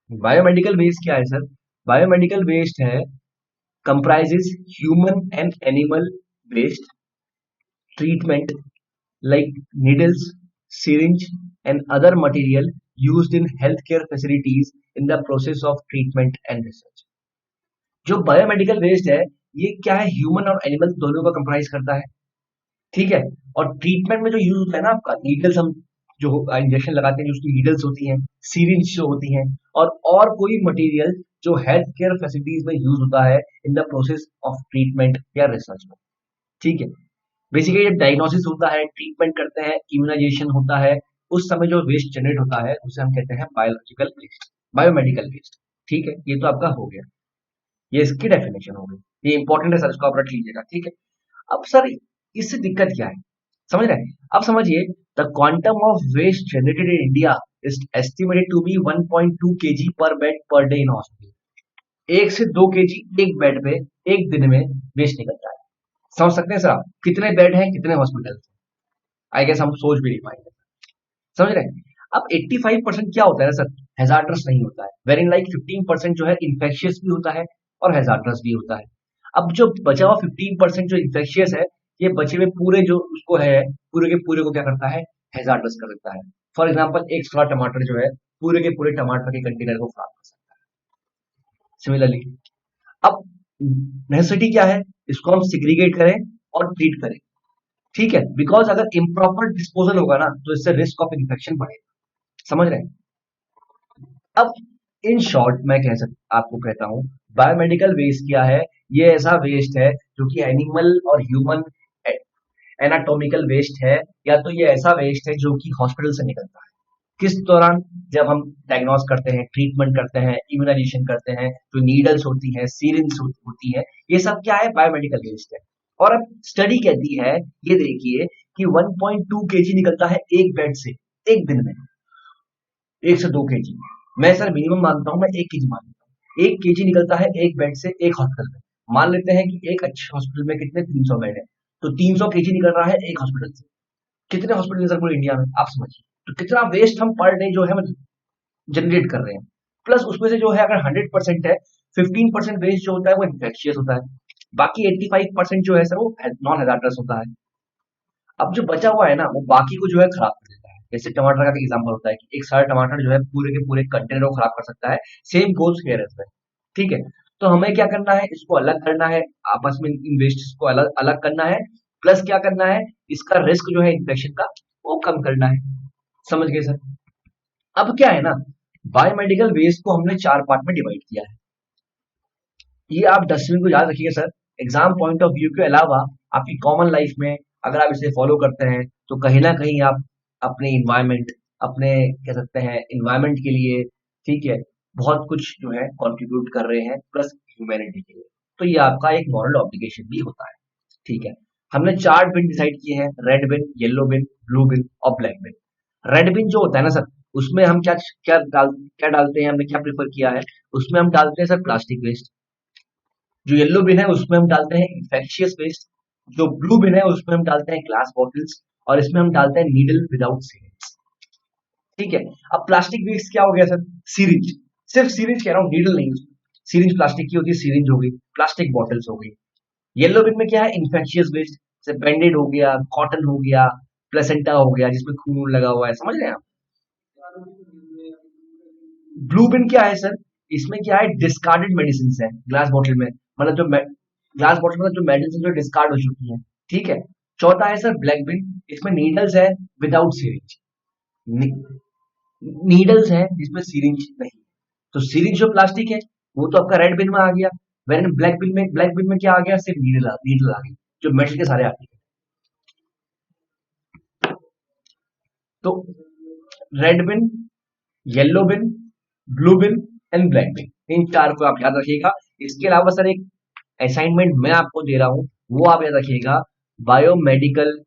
बायोमेडिकल वेस्ट क्या है सर, बायोमेडिकल वेस्ट है comprises human and animal waste treatment like needles, syringe, and other material used in healthcare facilities in the process of treatment and research। जो बायोमेडिकल वेस्ट है, ये क्या है, ह्यूमन और animal दोनों का कंप्राइज करता है, ठीक है। और ट्रीटमेंट में जो यूज होता है ना आपका, नीडल्स हम जो इंजेक्शन लगाते हैं, जो उसकी नीडल्स होती हैं, सीरिंज जो होती हैं, और कोई मटेरियल जो हेल्थ केयर फैसिलिटीज में यूज होता है in the process of treatment या रिसर्च में, ठीक है। बेसिकली जब डायग्नोसिस होता है, ट्रीटमेंट करते हैं, इम्यूनाइजेशन होता है, उस समय जो वेस्ट जनरेट होता है उसे हम कहते हैं बायोलॉजिकल वेस्ट, बायोमेडिकल वेस्ट, ठीक है। ये तो आपका हो गया, ये इसकी डेफिनेशन हो गई, ये इंपॉर्टेंट है सर, इसको आप रख लीजिएगा, ठीक है। अब सर इससे दिक्कत क्या है, समझ रहे हैं। अब समझिए, the quantum of waste generated in India is estimated to be 1.2 kg per bed per day in hospital. 1 से 2 kg एक बेड पे एक दिन में वेस्ट निकलता है। समझ सकते हैं सर आप, कितने बेड हैं, कितने हॉस्पिटल, आई गेस हम सोच भी नहीं पाएंगे, समझ रहे हैं। अब 85% क्या होता है ना सर, हैजार्डस नहीं होता है, वेरी लाइक 15% जो है इन्फेक्शियस भी होता है और हैजार्डस भी होता है। अब जो बचा हुआ 15% जो इन्फेक्शियस है, ये बचे हुए पूरे जो उसको है, पूरे के पूरे को क्या करता है, हैजार्डस कर देता है। फॉर एग्जाम्पल एक सड़ा टमाटर जो है पूरे के पूरे टमाटर के कंटेनर को खराब कर सकता है, सिमिलरली अब नेसेसिटी क्या है, इसको हम सिग्रीगेट करें और ट्रीट करें, ठीक है, बिकॉज अगर इम्प्रॉपर डिस्पोजल होगा ना तो इससे रिस्क ऑफ इन्फेक्शन बढ़ेगा, समझ रहे हैं। अब इन शॉर्ट मैं कह सकता आपको कहता हूं बायोमेडिकल वेस्ट क्या है, ये ऐसा वेस्ट है जो कि एनिमल और ह्यूमन एनाटॉमिकल वेस्ट है, या तो ये ऐसा वेस्ट है जो कि हॉस्पिटल से निकलता है किस दौरान, जब हम डायग्नोस करते हैं, ट्रीटमेंट करते हैं, इम्यूनाइजेशन करते हैं, जो नीडल्स होती है, सीरिंज होती है, ये सब क्या है, बायोमेडिकल वेस्ट है। और अब स्टडी कहती है, ये देखिए कि 1.2 केजी निकलता है एक बेड से एक दिन में, 1 से 2 केजी। मैं सर मिनिमम मानता हूं, मैं 1 केजी मान लेता हूँ, 1 केजी निकलता है एक बेड से एक हॉस्पिटल में। मान लेते हैं कि एक अच्छे हॉस्पिटल में कितने 300 बेड है, तो 300 केजी निकल रहा है एक हॉस्पिटल से। कितने हॉस्पिटल है सर पूरे इंडिया में, आप समझिए, तो कितना वेस्ट हम पर डे जो है जनरेट कर रहे हैं। प्लस उसमें से जो है अगर 100% है, 15% वेस्ट जो होता है वो इन्फेक्शियस होता है, बाकी 85% जो है सर वो नॉन हैजार्डस होता है। अब जो बचा हुआ है ना वो बाकी को जो है खराब कर देता है। जैसे टमाटर का एग्जांपल होता है कि एक सारा टमाटर जो है पूरे के पूरे कंटेनर को खराब कर सकता है, same goes here as well, ठीक है। तो हमें क्या करना है, इसको अलग करना है, आपस में इन वेस्ट को अलग अलग करना है, प्लस क्या करना है, इसका रिस्क जो है इन्फेक्शन का वो कम करना है, समझ गए सर। अब क्या है ना, बायोमेडिकल वेस्ट को हमने 4 पार्ट में डिवाइड किया है, ये आप डस्टबिन को याद रखिएगा sir. Exam point of view के अलावा आपकी कॉमन लाइफ में अगर आप इसे फॉलो करते हैं तो कहीं ना कहीं आप अपने इन्वायरमेंट, अपने कह सकते हैं इन्वायरमेंट के लिए, ठीक है, बहुत कुछ जो है कंट्रीब्यूट कर रहे हैं, प्लस ह्यूमैनिटी के लिए, तो ये आपका एक मॉरल ऑब्लिगेशन भी होता है, ठीक है। हमने 4 बिन डिसाइड किए हैं, red bin, yellow bin, blue बिन और ब्लैक बिन। रेड बिन जो होता है ना सर, उसमें हम क्या डालते हैं, हमने क्या प्रेफर किया है, उसमें हम डालते हैं सर प्लास्टिक वेस्ट। जो येलो बिन है उसमें हम डालते हैं इन्फेक्शियस वेस्ट। जो ब्लू बिन है उसमें हम डालते हैं ग्लास बॉटल्स, और इसमें हम डालते हैं नीडल विदाउट सीरिंज, ठीक है। अब प्लास्टिक वेस्ट क्या हो गया सर, सीरिंज, सिर्फ सीरिंज कह रहा हूँ, नीडल नहीं, उसमें सीरिंज प्लास्टिक की होती है, सीरिंज हो गई, प्लास्टिक बॉटल्स हो गई। येलो बिन में क्या है, इन्फेक्शियस वेस्ट, जैसे बैंडेड हो गया, कॉटन हो गया, प्लेसेंटा हो गया जिसमें खून लगा हुआ है, समझ रहे हैं आप। ब्लू बिन क्या है सर, इसमें क्या है, डिस्कार्डेड मेडिसिन है ग्लास बॉटल में, मतलब जो ग्लास बॉटल में जो मेडिसिन जो डिस्कार्ड हो चुकी है, ठीक है। चौथा है सर ब्लैक बिन, इसमें नीडल्स है विदाउट सीरिंज, नीडल्स है जिसमें सीरिंज नहीं, तो सीरिंज जो प्लास्टिक है वो तो आपका रेड बिन में आ गया। वेर ब्लैक बिन में क्या आ गया, सिर्फ नीडल आ गई, जो मेटल के सारे आते हैं। तो red bin, yellow bin, blue bin and black bin, इन 4 को आप याद रखिएगा। इसके अलावा सर एक असाइनमेंट मैं आपको दे रहा हूं, वो आप याद रखिएगा, बायोमेडिकल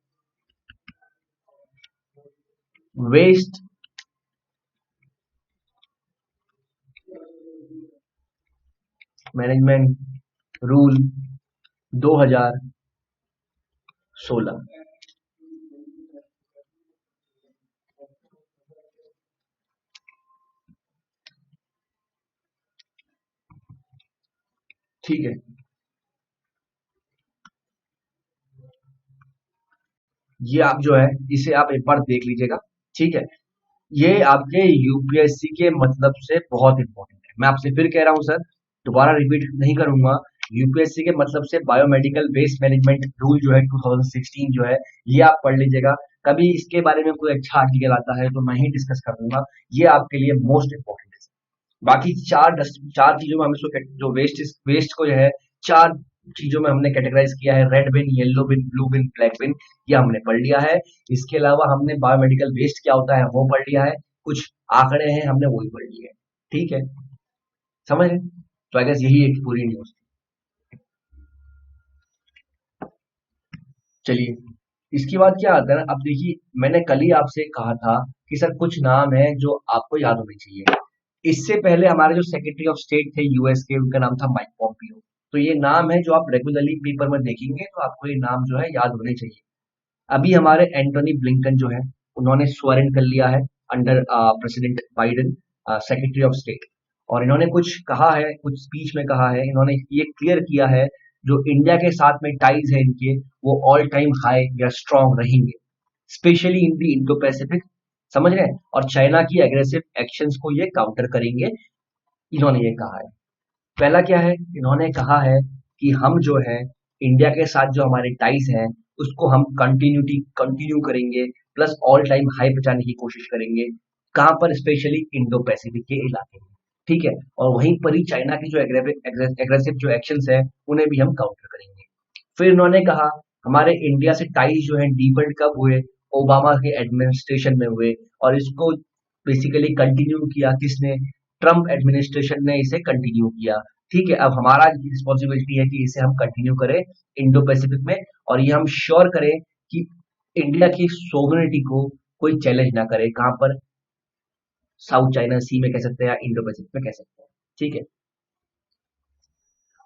वेस्ट मैनेजमेंट रूल 2016, ठीक है। ये आप जो है इसे आप एक बार देख लीजिएगा, ठीक है। ये आपके यूपीएससी के मतलब से बहुत इंपॉर्टेंट है, मैं आपसे फिर कह रहा हूं सर, दोबारा रिपीट नहीं करूंगा। यूपीएससी के मतलब से बायोमेडिकल वेस्ट मैनेजमेंट रूल जो है 2016 जो है, ये आप पढ़ लीजिएगा। कभी इसके बारे में कोई अच्छा आर्टिकल आता है तो मैं ही डिस्कस कर दूंगा, ये आपके लिए मोस्ट इंपॉर्टेंट है। बाकी 4 चीजों में हम इसको जो वेस्ट को जो है 4 चीजों में हमने कैटेगराइज किया है, red bin, yellow bin, blue बिन, ब्लैक बिन, ये हमने पढ़ लिया है। इसके अलावा हमने बायोमेडिकल वेस्ट क्या होता है वो पढ़ लिया है, कुछ आंकड़े हैं हमने वो भी पढ़ लिए हैं, ठीक है, समझ रहे। तो आई गेस यही एक पूरी न्यूज। चलिए, इसके बाद क्या आता है ना, अब देखिए मैंने कल ही आपसे कहा था कि सर कुछ नाम है जो आपको याद होने चाहिए। इससे पहले हमारे जो सेक्रेटरी ऑफ स्टेट थे यूएस के, उनका नाम था माइक पॉम्पियो। तो ये नाम है जो आप रेगुलरली पेपर में देखेंगे तो आपको ये नाम जो है याद होने चाहिए। अभी हमारे एंटोनी ब्लिंकन जो है, उन्होंने स्वेरिन कर लिया है under president Biden, secretary of state. और इन्होंने कुछ कहा है, कुछ स्पीच में कहा है, इन्होंने ये क्लियर किया है जो इंडिया के साथ में टाइज है इनके, वो ऑल टाइम हाई या स्ट्रांग रहेंगे, specially in the Indo Pacific, समझ रहे हैं, और चाइना की एग्रेसिव एक्शंस को ये काउंटर करेंगे, इन्होंने ये कहा है। पहला क्या है, इन्होंने कहा है कि हम जो है इंडिया के साथ जो हमारे टाइज हैं उसको हम कंटिन्यू करेंगे, प्लस ऑल टाइम हाई पहुंचाने की कोशिश करेंगे। कहाँ पर? स्पेशली इंडो पैसिफिक के इलाके में, ठीक है। और वहीं पर ही चाइना की जो एग्रेसिव जो एक्शंस है उन्हें भी हम काउंटर करेंगे। फिर उन्होंने कहा हमारे इंडिया से टाइज जो है डीपेंड कब हुए? ओबामा के एडमिनिस्ट्रेशन में हुए, और इसको बेसिकली कंटिन्यू किया किसने? ट्रम्प एडमिनिस्ट्रेशन ने इसे कंटिन्यू किया। ठीक है, अब हमारा रिस्पॉन्सिबिलिटी है कि इसे हम कंटिन्यू करें इंडो पैसिफिक में, और ये हम श्योर करें कि इंडिया की सोवरेनिटी को कोई चैलेंज ना करे। कहाँ पर? साउथ चाइना सी में कह सकते हैं या इंडो पैसिफिक में कह सकते हैं, ठीक है।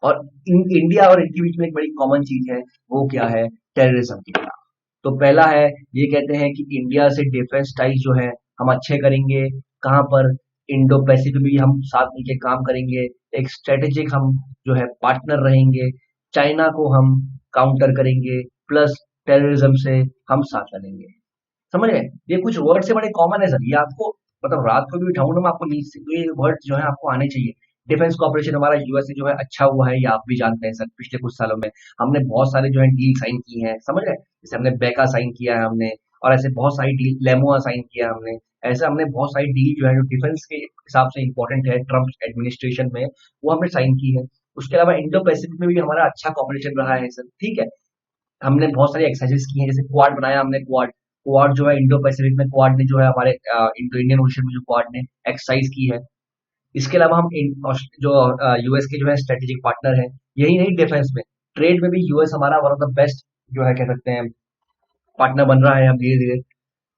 और इंडिया और इनके बीच में एक बड़ी कॉमन चीज है, वो क्या है? टेररिज्म के खिलाफ। तो पहला है, ये कहते हैं कि इंडिया से डिफेंस टाइज जो है हम अच्छे करेंगे। कहाँ पर? इंडो पैसिफिक भी हम साथ मिलकर काम करेंगे। एक स्ट्रेटेजिक हम जो है पार्टनर रहेंगे। चाइना को हम काउंटर करेंगे, प्लस टेररिज्म से हम साथ लड़ेंगे। समझ गए? ये कुछ वर्ड से बड़े कॉमन है सर, ये आपको मतलब रात को भी उठाऊं ना मैं आपको नींद से तो ये वर्ड जो है आपको आने चाहिए। डिफेंस कॉर्पोरेशन हमारा यूएस से जो है अच्छा हुआ है, ये आप भी जानते हैं सर। पिछले कुछ सालों में हमने बहुत सारे जो है डील साइन की हैं, समझ गए? जैसे हमने बेका साइन किया है हमने, और ऐसे बहुत सारी डील, लेमोआ साइन किया है हमने। ऐसे हमने बहुत सारी डील जो है जो डिफेंस के हिसाब से इंपॉर्टेंट है ट्रम्प एडमिनिस्ट्रेशन में, वो हमने साइन की है। उसके अलावा इंडो पैसिफिक में भी हमारा अच्छा कॉपरेशन रहा है सर, ठीक है। हमने बहुत सारी एक्सरसाइजेस की हैं, जैसे क्वाड बनाया हमने। क्वाड क्वाड जो है इंडो पैसिफिक में, क्वाड ने जो है हमारे इंडो इंडियन ओशन में जो क्वाड ने एक्सरसाइज की है। इसके अलावा हम जो यूएस के जो है स्ट्रेटेजिक पार्टनर है। यही नहीं, डिफेंस में, ट्रेड में भी यूएस हमारा वन ऑफ द बेस्ट जो है कह सकते हैं पार्टनर बन रहा है हम धीरे धीरे।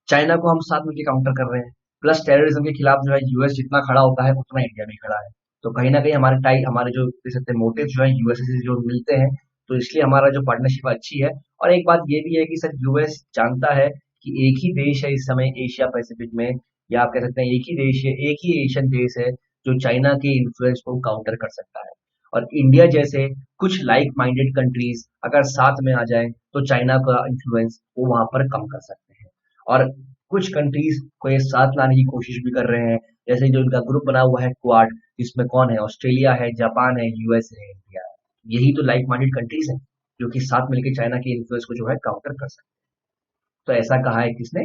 चाइना को हम साथ मिलकर काउंटर कर रहे हैं। प्लस टेररिज्म के खिलाफ जो है यूएस जितना खड़ा होता है उतना इंडिया भी खड़ा है। तो कहीं ना कहीं हमारे टाई हमारे जो कह सकते हैं मोटिव जो है यूएस से जो मिलते हैं, तो इसलिए हमारा जो पार्टनरशिप अच्छी है। और एक बात ये भी है कि सर यूएस जानता है कि एक ही देश है इस समय एशिया पैसिफिक में, या आप कह सकते हैं एक ही देश है, एक ही एशियन देश है जो चाइना के इन्फ्लुएंस को काउंटर कर सकता है। और इंडिया जैसे कुछ लाइक माइंडेड कंट्रीज अगर साथ में आ जाए तो चाइना का इन्फ्लुएंस वो वहां पर कम कर सकते हैं। और कुछ कंट्रीज को ये साथ लाने की कोशिश भी कर रहे हैं, जैसे जो इनका ग्रुप बना हुआ है क्वाड, जिसमें कौन है? ऑस्ट्रेलिया है, जापान है, यूएस है, इंडिया है। यही तो लाइक माइंडेड कंट्रीज हैं जो कि साथ मिलकर चाइना के इन्फ्लुएंस को जो है काउंटर कर सकते हैं। तो ऐसा कहा है किसने?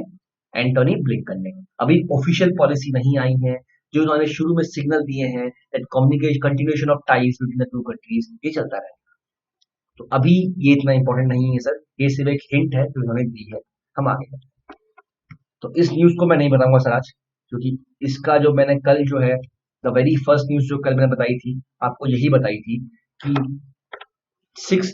एंटोनी ब्लिंकन ने। अभी ऑफिशियल पॉलिसी नहीं आई है, जो उन्होंने शुरू में सिग्नल दिए हैं that communication continuation of ties between the two countries, ये चलता रहेगा। तो अभी ये इतना इंपॉर्टेंट नहीं है सर, ये सिर्फ एक हिंट है जो उन्होंने दी है। हम आगे बढ़ते हैं। तो इस न्यूज़ को मैं नहीं बताऊंगा सर आज, क्योंकि इसका जो मैंने कल जो है द वेरी फर्स्ट न्यूज़ जो कल मैंने बताई थी, आपको यही बताई थी कि 6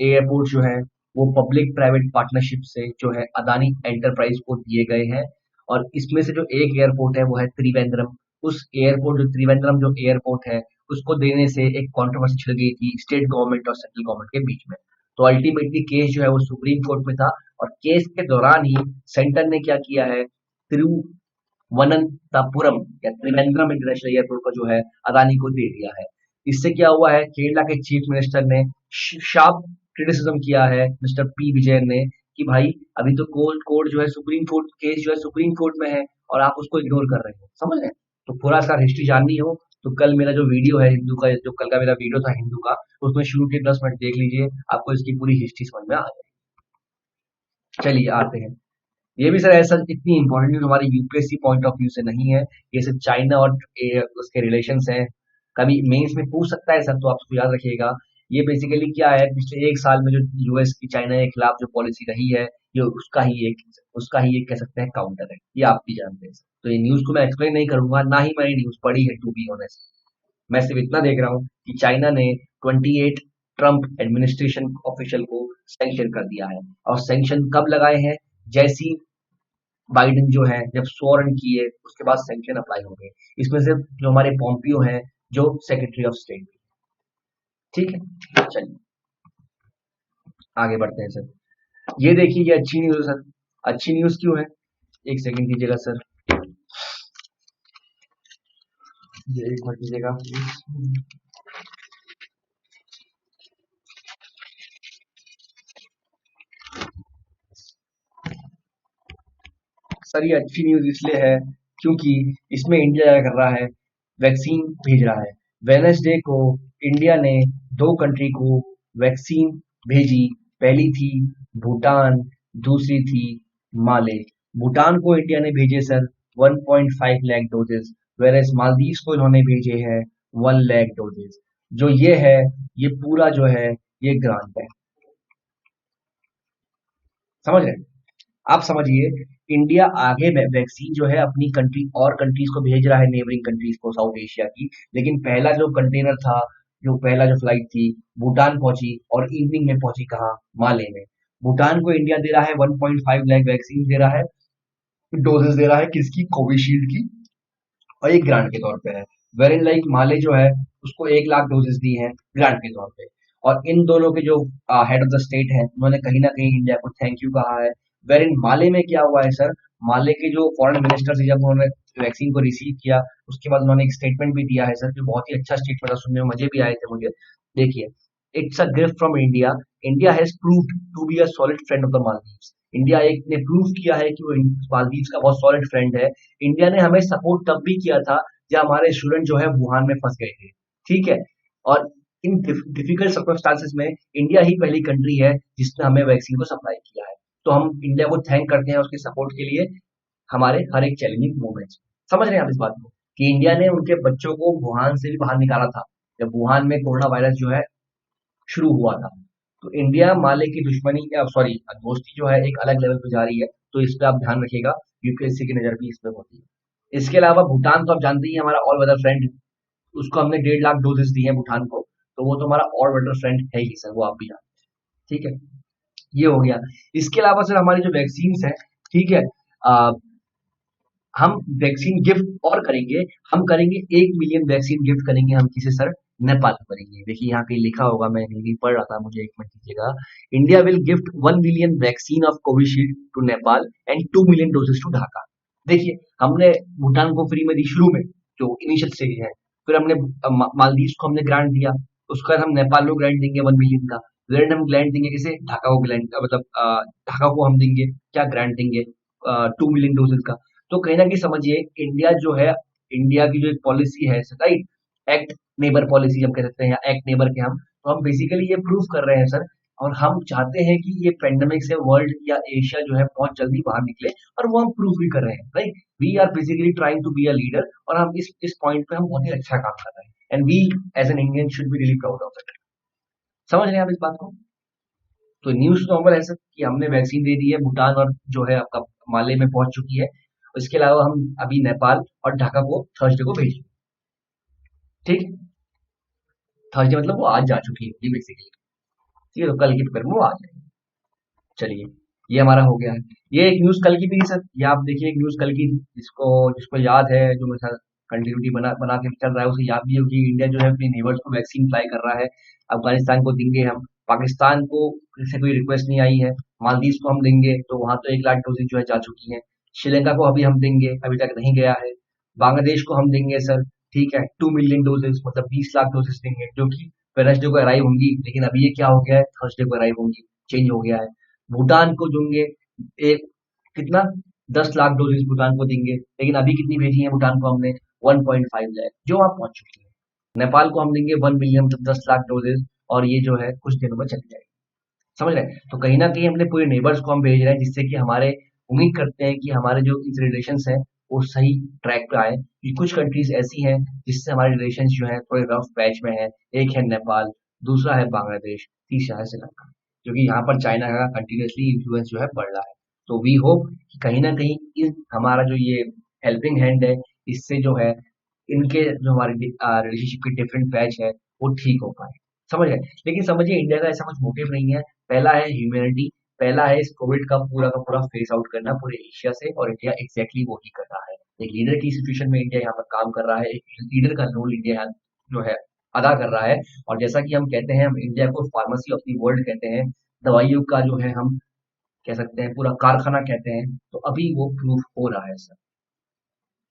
एयरपोर्ट जो है वो पब्लिक प्राइवेट पार्टनरशिप से जो है अदानी एंटरप्राइज को दिए गए हैं। और इसमें से जो एक एयरपोर्ट है वो है त्रिवेंद्रम। उस एयरपोर्ट जो त्रिवेंद्रम जो एयरपोर्ट है उसको देने से एक कंट्रोवर्सी छिड़ गई थी स्टेट गवर्नमेंट और सेंट्रल गवर्नमेंट के बीच में। तो अल्टीमेटली केस जो है वो सुप्रीम कोर्ट में था, और केस के दौरान ही सेंटर ने क्या किया है? तिरुवनंतपुरम या त्रिवेंद्रम इंटरनेशनल एयरपोर्ट को जो है अदानी को दे दिया है। इससे क्या हुआ है? केरला के चीफ मिनिस्टर ने शार्प क्रिटिसिज्म किया है मिस्टर पी विजयन ने कि भाई अभी तो कोर्ट जो है सुप्रीम कोर्ट केस जो है सुप्रीम कोर्ट में है और आप उसको इग्नोर कर रहे हो, समझ रहे हैं? तो पूरा इसका हिस्ट्री जाननी हो तो कल मेरा जो वीडियो है हिंदू का, जो कल का मेरा वीडियो था हिंदू का, उसमें शुरू के 10 मिनट देख लीजिए, आपको इसकी पूरी हिस्ट्री समझ में आ जाएगी। चलिए आते हैं। ये भी सर ऐसा इतनी इंपॉर्टेंट न्यूज हमारी यूपीएससी पॉइंट ऑफ व्यू से नहीं है, ये सिर्फ चाइना और उसके रिलेशंस हैं। कभी मेंस में पूछ सकता है सर, तो आप उसको याद रखिएगा। ये बेसिकली क्या है, पिछले एक साल में जो यूएस की चाइना के खिलाफ जो पॉलिसी रही है, ये उसका ही एक कह सकते हैं काउंटर है, ये आप भी जानते हैं सर। तो ये न्यूज को मैं एक्सप्लेन नहीं करूंगा, ना ही मैंने न्यूज पढ़ी है टू बी ऑनेस्ट। मैं सिर्फ इतना देख रहा हूँ कि चाइना ने 28 ट्रम्प एडमिनिस्ट्रेशन ऑफिशियल को सैंक्शन कर दिया है। और सैंक्शन कब लगाए हैं? जैसी बाइडेन जो है जब स्वॉर्न किए उसके बाद सैंक्शन अप्लाई हो गए। इसमें से जो हमारे पॉम्पियो हैं जो सेक्रेटरी ऑफ स्टेट, ठीक है। चलिए आगे बढ़ते हैं सर। ये देखिए ये अच्छी न्यूज है सर। अच्छी न्यूज क्यों है? एक सेकंड दीजिएगा सर, ये एक मिनट दीजिएगा सर। ये अच्छी न्यूज इसलिए है क्योंकि इसमें इंडिया क्या कर रहा है? वैक्सीन भेज रहा है। वेनसडे को इंडिया ने दो कंट्री को वैक्सीन भेजी। पहली थी भूटान, दूसरी थी माले। भूटान को इंडिया ने भेजे sir 1.5 lakh doses, whereas Maldives को इन्होंने भेजे हैं 1 लाख डोजेस। जो ये है, ये पूरा जो है ये ग्रांट है, समझ रहे हैं? आप समझिए, इंडिया आगे वैक्सीन जो है अपनी कंट्री और कंट्रीज को भेज रहा है, नेबरिंग कंट्रीज को साउथ एशिया की। लेकिन पहला जो कंटेनर था, जो पहला जो फ्लाइट थी, भूटान पहुंची और इवनिंग में पहुंची कहाँ? माले में। भूटान को इंडिया दे रहा है 1.5 लाख वैक्सीन दे रहा है, डोजेस दे रहा है किसकी? कोविशील्ड की, और एक ग्रांट के तौर पे है। वेरिन लाइक माले जो है उसको 1 लाख डोजेस दी है ग्रांट के तौर पे। और इन दोनों के जो हेड ऑफ द स्टेट है, उन्होंने कहीं ना कहीं इंडिया को थैंक यू कहा है। वेरिन माले में क्या हुआ है सर, माले के जो फॉरेन मिनिस्टर थे, जब उन्होंने वैक्सीन को रिसीव किया उसके बाद उन्होंने एक स्टेटमेंट भी दिया है सर, जो बहुत ही अच्छा स्टेटमेंट है, सुनने में मजे भी आए थे मुझे। देखिए, it's a gift from India, India has proved to be a solid friend of the Maldives. India एक ने प्रूव किया है कि वो मालदीव्स का बहुत सॉलिड फ्रेंड है। इंडिया ने हमें सपोर्ट तब भी किया था जब हमारे स्टूडेंट जो है वुहान में फंस गए थे, ठीक है? और इन डिफिकल्ट सर्कमस्टांसेस में इंडिया ही पहली कंट्री है जिसने हमें वैक्सीन को सप्लाई किया है। तो हम इंडिया को थैंक करते हैं उसके सपोर्ट के लिए हमारे हर एक चैलेंजिंग मोमेंट्स में। समझ रहे हैं आप इस बात को, कि इंडिया ने उनके बच्चों को वुहान से भी बाहर निकाला था जब वुहान में कोरोना वायरस जो है शुरू हुआ था। तो इंडिया माले की दुश्मनी, सॉरी, दोस्ती जो है एक अलग लेवल पे जा रही है। तो इस पे आप ध्यान रखिएगा, यूपीएससी की नजर भी इस पे होती है। इसके अलावा भूटान तो आप जानते ही हैं, हमारा ऑल वेदर फ्रेंड है। उसको हमने 1.5 लाख डोजेस दिए हैं भूटान को, तो वो तो हमारा ऑल वेदर फ्रेंड है ही सर, वो आप भी जानते हैं, ठीक है? ये हो गया। इसके अलावा सर हमारी जो वैक्सीन है, ठीक है, हम वैक्सीन गिफ्ट और करेंगे। हम करेंगे 1 मिलियन वैक्सीन गिफ्ट करेंगे हम किसे सर? नेपाल को करेंगे। देखिए यहाँ कहीं लिखा होगा, मैं हिंदी पढ़ रहा था, मुझे एक मिनट दीजिएगा। India will gift 1 million vaccine of Covishield to Nepal and 2 million doses to Dhaka. देखिए, हमने भूटान को फ्री में दी शुरू में, जो इनिशियल स्टेज है। फिर हमने मालदीव को हमने ग्रांट दिया, उसके बाद हम नेपाल को ग्रांट देंगे 1 मिलियन का। फिर हम ग्रांट देंगे किसे? ढाका को ग्रांट, मतलब ढाका को हम देंगे क्या ग्रांट देंगे? 2 मिलियन डोजेस का। तो कहीं ना कहीं समझिए, इंडिया जो है, इंडिया की जो एक पॉलिसी है राइट, एक्ट नेबर पॉलिसी हम कह सकते हैं, या एक्ट नेबर के हम, तो हम बेसिकली ये प्रूव कर रहे हैं सर। और हम चाहते हैं कि ये पेंडेमिक से वर्ल्ड या एशिया जो है बहुत जल्दी बाहर निकले, और वो हम प्रूव भी कर रहे हैं, right? We are basically trying to be a leader, और हम इस पॉइंट पे हम बहुत ही अच्छा काम कर रहे हैं, and we as an Indian should be really proud of it. समझ रहे हैं आप इस बात को? तो न्यूज़ नॉर्मल है सर कि हमने वैक्सीन दे दी है, भूटान और जो है आपका माले में पहुंच चुकी है। इसके अलावा हम अभी नेपाल और ढाका को थर्सडे को भेजेंगे, ठीक? थर्सडे मतलब वो आज जा चुकी है ये बेसिकली, ठीक है? तो कल की पेपर में वो आ जाएगी। चलिए, ये हमारा हो गया है। ये एक न्यूज़ कल की भी थी सर, ये आप देखिए, एक न्यूज़ कल की, जिसको जिसको याद है, जो मेरे साथ कंटिन्यूटी बना बना के चल रहा है, उसे याद भी होगी। इंडिया जो है अपने नेबर्स को वैक्सीन अप्लाई कर रहा है। अफगानिस्तान को देंगे हम, पाकिस्तान को से कोई रिक्वेस्ट नहीं आई है। मालदीव को हम देंगे, तो वहां तो 1 लाख डोजेज जो है जा चुकी है। श्रीलंका को अभी हम देंगे, अभी तक नहीं गया है। बांग्लादेश को हम देंगे सर, ठीक है, 2 मिलियन डोजेस, मतलब 20 लाख डोजेस देंगे, जो कि वेडनेसडे को अराइव होंगी। लेकिन अभी ये क्या हो गया है, थर्सडे को अराइव होंगी, चेंज हो गया है। भूटान को देंगे एक, कितना? 10 लाख डोजेस भूटान को देंगे, लेकिन अभी कितनी भेजी है भूटान को हमने? 1.5 लाख, जो आप पहुंच चुकी है। नेपाल को हम देंगे 1 मिलियन, मतलब 10 लाख डोजेस, और ये जो है कुछ दिनों में चली जाएगी। समझ रहे हैं? तो कहीं ना कहीं अपने पूरे नेबर्स को हम भेज रहे हैं, जिससे कि हमारे, उम्मीद करते हैं कि हमारे जो इस रिलेशन है वो सही ट्रैक पे आए। कि कुछ कंट्रीज ऐसी हैं जिससे हमारे रिलेशन जो है थोड़े रफ पैच में है। एक है नेपाल, दूसरा है बांग्लादेश, तीसरा है श्रीलंका, जो कि यहाँ पर चाइना का कंटिन्यूसली इन्फ्लुएंस जो है बढ़ रहा है। तो वी होप कि कहीं ना कहीं इस हमारा जो ये हेल्पिंग हैंड है, इससे जो है इनके जो हमारे रिलेशनशिप के डिफरेंट पैच है वो ठीक हो पाए। समझ गए? लेकिन समझिए, इंडिया का ऐसा कुछ मोटिव नहीं है। पहला है ह्यूमैनिटी, पहला है इस कोविड का पूरा फेस आउट करना पूरे एशिया से, और इंडिया एग्जैक्टली वो ही कर रहा है। एक लीडर की सिचुएशन में इंडिया यहाँ पर काम कर रहा है, एक लीडर का रोल इंडिया यहाँ जो है अदा कर रहा है। और जैसा कि हम कहते हैं, हम इंडिया को फार्मेसी ऑफ द वर्ल्ड कहते हैं, दवाइयों का जो है हम कह सकते हैं पूरा कारखाना कहते हैं, तो अभी वो प्रूफ हो रहा है सर।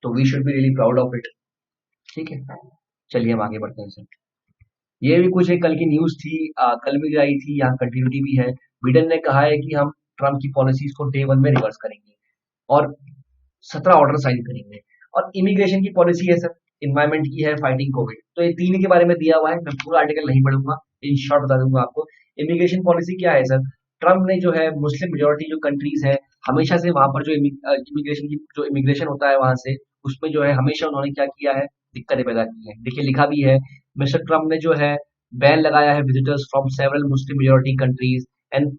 तो we should be really proud of it, ठीक है? चलिए हम आगे बढ़ते हैं सर। ये भी कुछ एक कल की न्यूज़ थी, कल भी आई थी, यहाँ कंटिन्यूटी भी है। बिडेन ने कहा है कि हम ट्रम्प की पॉलिसीज को डे 1 में रिवर्स करेंगे, और 17 ऑर्डर साइन करेंगे। और इमिग्रेशन की पॉलिसी है सर, इन्वायरमेंट की है फाइटिंग कोविड। तो ये तीन के बारे में दिया हुआ है, मैं पूरा आर्टिकल नहीं पढ़ूंगा, इन शॉर्ट बता दूंगा आपको। इमिग्रेशन पॉलिसी क्या है सर? ट्रम्प ने जो है मुस्लिम मेजोरिटी जो कंट्रीज है, हमेशा से वहां पर जो इमिग्रेशन की जो इमिग्रेशन होता है वहां से, उसमें जो है हमेशा उन्होंने क्या किया है, दिक्कतें पैदा की हैं। देखिए लिखा भी है, मिस्टर ट्रम्प ने जो है बैन लगाया है visitors from several Muslim majority countries and,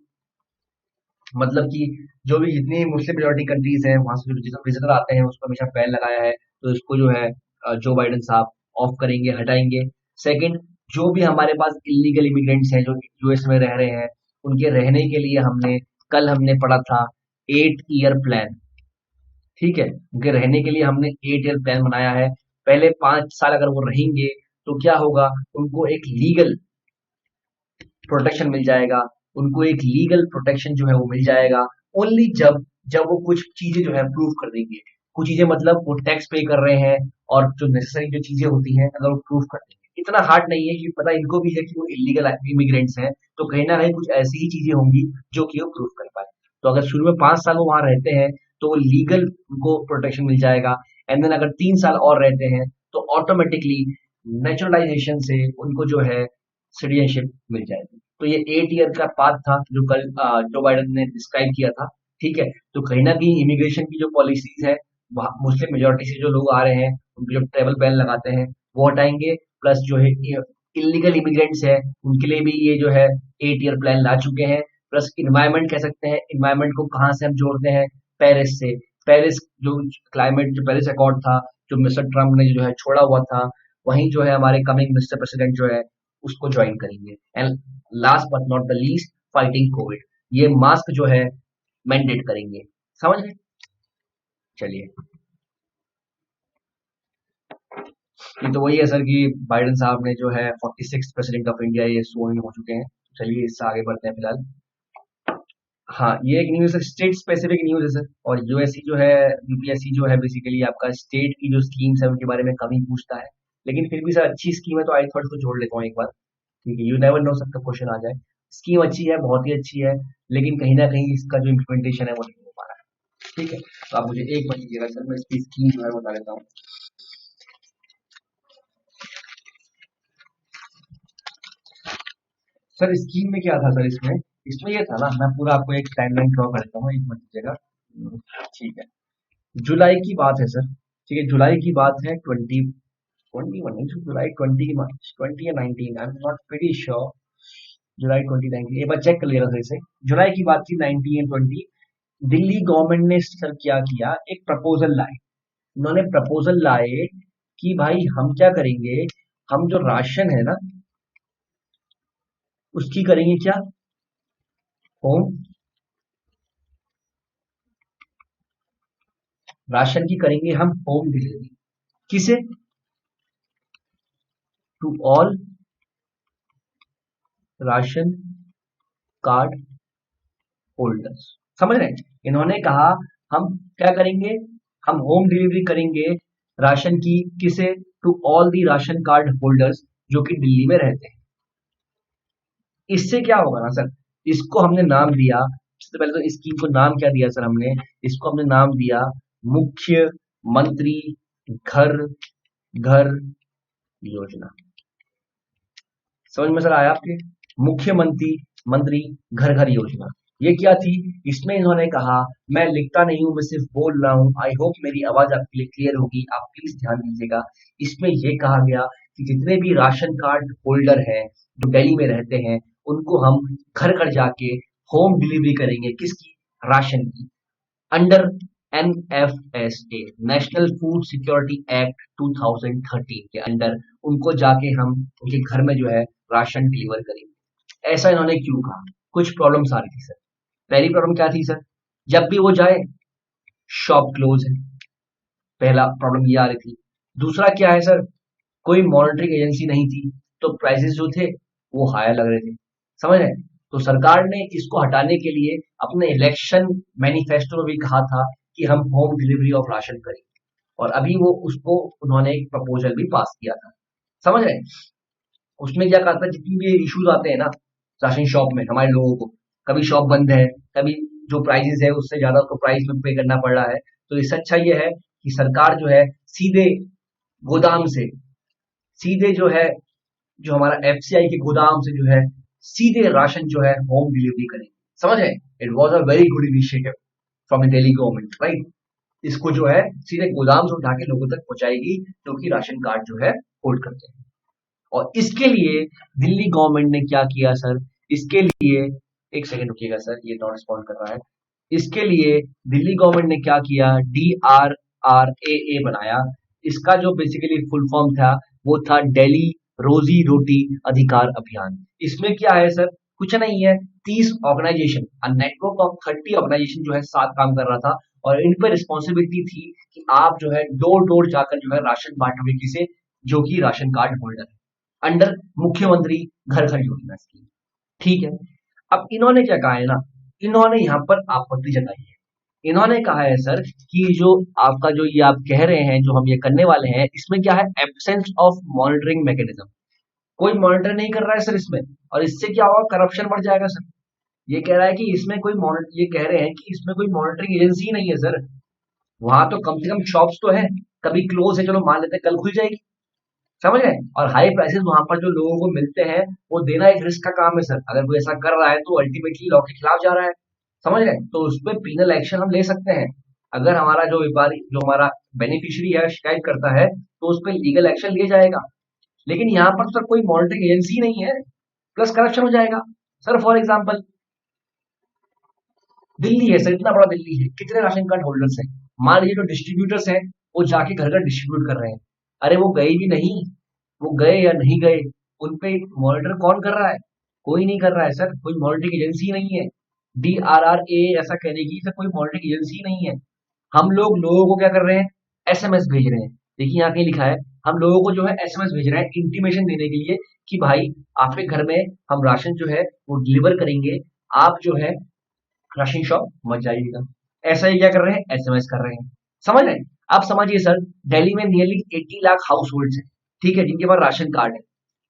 मतलब कि जो भी जितनी मुस्लिम मेजोरिटी कंट्रीज हैं वहां से जो विजिटर आते हैं उसको हमेशा बैन लगाया है। तो इसको जो है जो बाइडन साहब ऑफ करेंगे, हटाएंगे। सेकंड, जो भी हमारे पास इलीगल इमिग्रेंट्स हैं जो यूएस में रह रहे हैं, उनके रहने के लिए हमने पढ़ा था 8 ईयर प्लान। ठीक है, उनके रहने के लिए हमने 8 ईयर प्लान बनाया है। पहले 5 साल अगर वो रहेंगे तो क्या होगा, उनको एक लीगल प्रोटेक्शन मिल जाएगा, उनको एक लीगल प्रोटेक्शन जो है वो मिल जाएगा ओनली जब जब वो कुछ चीजें जो है प्रूव कर देंगे। कुछ चीजें मतलब वो टैक्स पे कर रहे हैं और जो नेसेसरी जो चीजें होती हैं अगर वो प्रूव कर देंगे। इतना हार्ड नहीं है कि पता इनको भी है कि वो इलीगल इमिग्रेंट्स हैं, तो कहीं ना कहीं कुछ ऐसी ही चीजें होंगी जो कि वो प्रूव कर पाए। तो अगर शुरू में 5 साल वो वहां रहते हैं तो वो लीगल उनको प्रोटेक्शन मिल जाएगा। एंड देन अगर 3 साल और रहते हैं तो ऑटोमेटिकली नेचुरलाइजेशन से उनको जो है सिटीजनशिप मिल जाएगी। तो ये 8 ईयर का पाथ था जो कल जो बाइडन ने डिस्क्राइब किया था। ठीक है, तो कहीं ना कहीं इमिग्रेशन की जो पॉलिसीज है, मुस्लिम मेजोरिटी से जो लोग आ रहे हैं उनके जो ट्रेवल बैन लगाते हैं वो हटाएंगे। प्लस जो है इलीगल इमिग्रेंट्स है उनके लिए भी ये जो है 8 ईयर प्लान ला चुके हैं। प्लस इन्वायरमेंट कह सकते हैं, इन्वायरमेंट को कहाँ से हम जोड़ते हैं, पेरिस से। पेरिस जो क्लाइमेट जो पेरिस अकॉर्ड था जो मिस्टर ट्रम्प ने जो है छोड़ा हुआ था, वहीं जो है हमारे कमिंग मिस्टर प्रेसिडेंट जो है उसको ज्वाइन करेंगे। And last but not the least, fighting Covid, ये मास्क जो है मैंडेट करेंगे। समझ गए? चलिए, ये तो वही है सर कि बाइडेन साहब ने जो है 46 प्रेसिडेंट ऑफ इंडिया ये स्वर्न हो चुके हैं। चलिए इससे आगे बढ़ते हैं फिलहाल। हाँ, ये एक न्यूज़ है, स्टेट स्पेसिफिक न्यूज़ है सर। और यूएससी जो है, यूपीएससी जो है बेसिकली आपका स्टेट की जो स्कीम्स है उनके बारे में कम ही पूछता है। लेकिन फिर भी सर अच्छी स्कीम है तो आई थॉट इसको जोड़ लेता हूँ एक बार, क्योंकि यू नेवर नो, सबका क्वेश्चन आ जाए। स्कीम अच्छी है, बहुत ही अच्छी है, लेकिन कहीं ना कहीं इसका जो इम्प्लीमेंटेशन है वो नहीं हो पा रहा है। ठीक है, तो आप मुझे एक मिनट दीजिएगा सर, मैं इसकी स्कीम जो है बता देता हूँ। सर स्कीम में क्या था सर, इसमें इसमें ये था ना, मैं पूरा आपको एक टाइमलाइन ड्रॉ कर देता हूँ, एक मिनट दीजिएगा। ठीक है, जुलाई की बात है सर। ठीक है, जुलाई की बात है 21 नहीं, जुलाई 20 या 19, I am not very sure. जुलाई 2019, एक बार चेक कर लिया था इसे। जुलाई की बात थी 19 एंड 20। दिल्ली गवर्नमेंट ने सर क्या किया, एक प्रपोजल लाए। उन्होंने प्रपोजल लाए कि भाई हम क्या करेंगे, हम जो राशन है ना उसकी करेंगे क्या, होम, राशन की करेंगे हम होम डिलीवरी। किसे? To all ration card holders. समझ रहे हैं? इन्होंने कहा हम क्या करेंगे, हम होम डिलीवरी करेंगे राशन की। किसे? To all the ration card holders जो कि दिल्ली में रहते हैं। इससे क्या होगा ना सर, इसको हमने नाम दिया, सबसे पहले तो इस स्कीम को नाम क्या दिया सर हमने, इसको हमने नाम दिया मुख्यमंत्री घर घर योजना। समझ में सर आया आपके? मुख्यमंत्री मंत्री घर घर योजना, ये क्या थी? इसमें इन्होंने कहा, मैं लिखता नहीं हूं, मैं सिर्फ बोल रहा हूं, आई होप मेरी आवाज आपके लिए क्लियर होगी, आप प्लीज ध्यान दीजिएगा। इसमें ये कहा गया कि जितने भी राशन कार्ड होल्डर हैं जो दिल्ली में रहते हैं उनको हम घर घर जाके होम डिलीवरी करेंगे। किसकी? राशन की। Under NFSA, national food security act 2013 के अंडर उनको जाके हम उनके घर में जो है राशन डिलीवर करेंगे। ऐसा इन्होंने क्यों कहा? कुछ प्रॉब्लम्स आ रही थी सर। पहली प्रॉब्लम क्या थी सर, जब भी वो जाए शॉप क्लोज है, पहला प्रॉब्लम ये आ रही थी। दूसरा क्या है सर, कोई मॉनिटरिंग एजेंसी नहीं थी, तो प्राइसेस जो थे वो हायर लग रहे थे। समझ रहे हैं? तो सरकार ने इसको हटाने के लिए अपने इलेक्शन मैनिफेस्टो में भी कहा था कि हम होम डिलीवरी ऑफ राशन करेंगे, और अभी वो उसको उन्होंने एक प्रपोजल भी पास किया था। समझ रहे हैं? उसमें क्या कहा था, जितनी भी इश्यूज आते हैं ना राशन शॉप में हमारे लोगों को, कभी शॉप बंद है, कभी जो प्राइसेस है उससे ज्यादा उसको प्राइस में पे करना पड़ रहा है, तो इससे अच्छा ये है कि सरकार जो है सीधे गोदाम से सीधे जो है, जो हमारा एफसीआई के गोदाम से जो है सीधे राशन जो है होम डिलीवरी करेंगे। समझ रहे? It was a very good initiative from the Delhi government, right? इसको जो है सीधे गोदाम से उठा के लोगों तक पहुंचाएगी जो कि राशन कार्ड जो है होल्ड करते हैं। और इसके लिए दिल्ली गवर्नमेंट ने क्या किया सर? इसके लिए एक सेकंड रुकिएगा सर, ये नॉट रिस्पॉन्ड कर रहा है। इसके लिए दिल्ली गवर्नमेंट ने क्या किया? DRRAA बनाया। इसका जो बेसिकली फुल फॉर्म था वो था दिल्ली रोजी रोटी अधिकार अभियान। इसमें क्या है सर? कुछ नहीं है, 30 ऑर्गेनाइजेशन, नेटवर्क ऑफ 30 ऑर्गेनाइजेशन जो है साथ काम कर रहा था और इन पर रिस्पॉन्सिबिलिटी थी कि आप जो है डोर डोर जाकर जो है राशन बांटोगे किसे? जो कि राशन कार्ड होल्डर है, अंडर मुख्यमंत्री घर घर योजना स्कीम। ठीक है। अब इन्होंने क्या कहा है ना, इन्होंने यहाँ पर आपत्ति जताई है। इन्होंने कहा है सर कि जो आपका जो ये आप कह रहे हैं जो हम ये करने वाले हैं, इसमें क्या है? Absence of monitoring mechanism. कोई मॉनिटर नहीं कर रहा है सर इसमें, और इससे क्या होगा? करप्शन बढ़ जाएगा सर। ये कह रहा है कि इसमें कोई मॉनिटर, ये कह रहे हैं कि इसमें कोई मॉनिटरिंग एजेंसी ही नहीं है सर। वहां तो कम से कम शॉप्स तो है, कभी क्लोज है, चलो मान लेते हैं कल खुल जाएगी। समझ रहे हैं? और हाई प्राइसेस वहां पर जो लोगों को मिलते हैं वो देना एक रिस्क का काम है सर। अगर कोई ऐसा कर रहा है तो अल्टीमेटली लॉ के खिलाफ जा रहा है। समझ रहे हैं? तो उस पर पीनल एक्शन हम ले सकते हैं। अगर हमारा जो व्यापारी, जो हमारा बेनिफिशियरी है शिकायत करता है तो उस पर लीगल एक्शन लिया जाएगा। लेकिन यहाँ पर सर कोई मॉनिटरिंग एजेंसी नहीं है, प्लस करप्शन हो जाएगा। सर फॉर एग्जाम्पल दिल्ली है सर, इतना बड़ा दिल्ली है, कितने राशन कार्ड होल्डर्स हैं? मान लीजिए जो डिस्ट्रीब्यूटर्स हैं वो जाके घर घर डिस्ट्रीब्यूट कर रहे हैं। अरे वो गए भी नहीं, वो गए या नहीं गए, उन पे मॉनिटर कौन कर रहा है? कोई नहीं कर रहा है सर, कोई मॉनिटरिंग एजेंसी नहीं है। DRRA ऐसा कहने की सर कोई मॉनिटरिंग एजेंसी नहीं है। हम लोग लोगों को क्या कर रहे हैं? एसएमएस भेज रहे हैं। देखिए यहाँ कहीं लिखा है, हम लोगों को जो है एसएमएस भेज रहे हैं इंटीमेशन देने के लिए कि भाई आपके घर में हम राशन जो है वो डिलीवर करेंगे, आप जो है राशन शॉप मत जाइएगा। ऐसा ही क्या कर रहे हैं? एसएमएस कर रहे हैं। समझ रहे हैं? आप समझिए सर, दिल्ली में नियरली 80 लाख हाउस होल्ड है, ठीक है, जिनके पास राशन कार्ड है।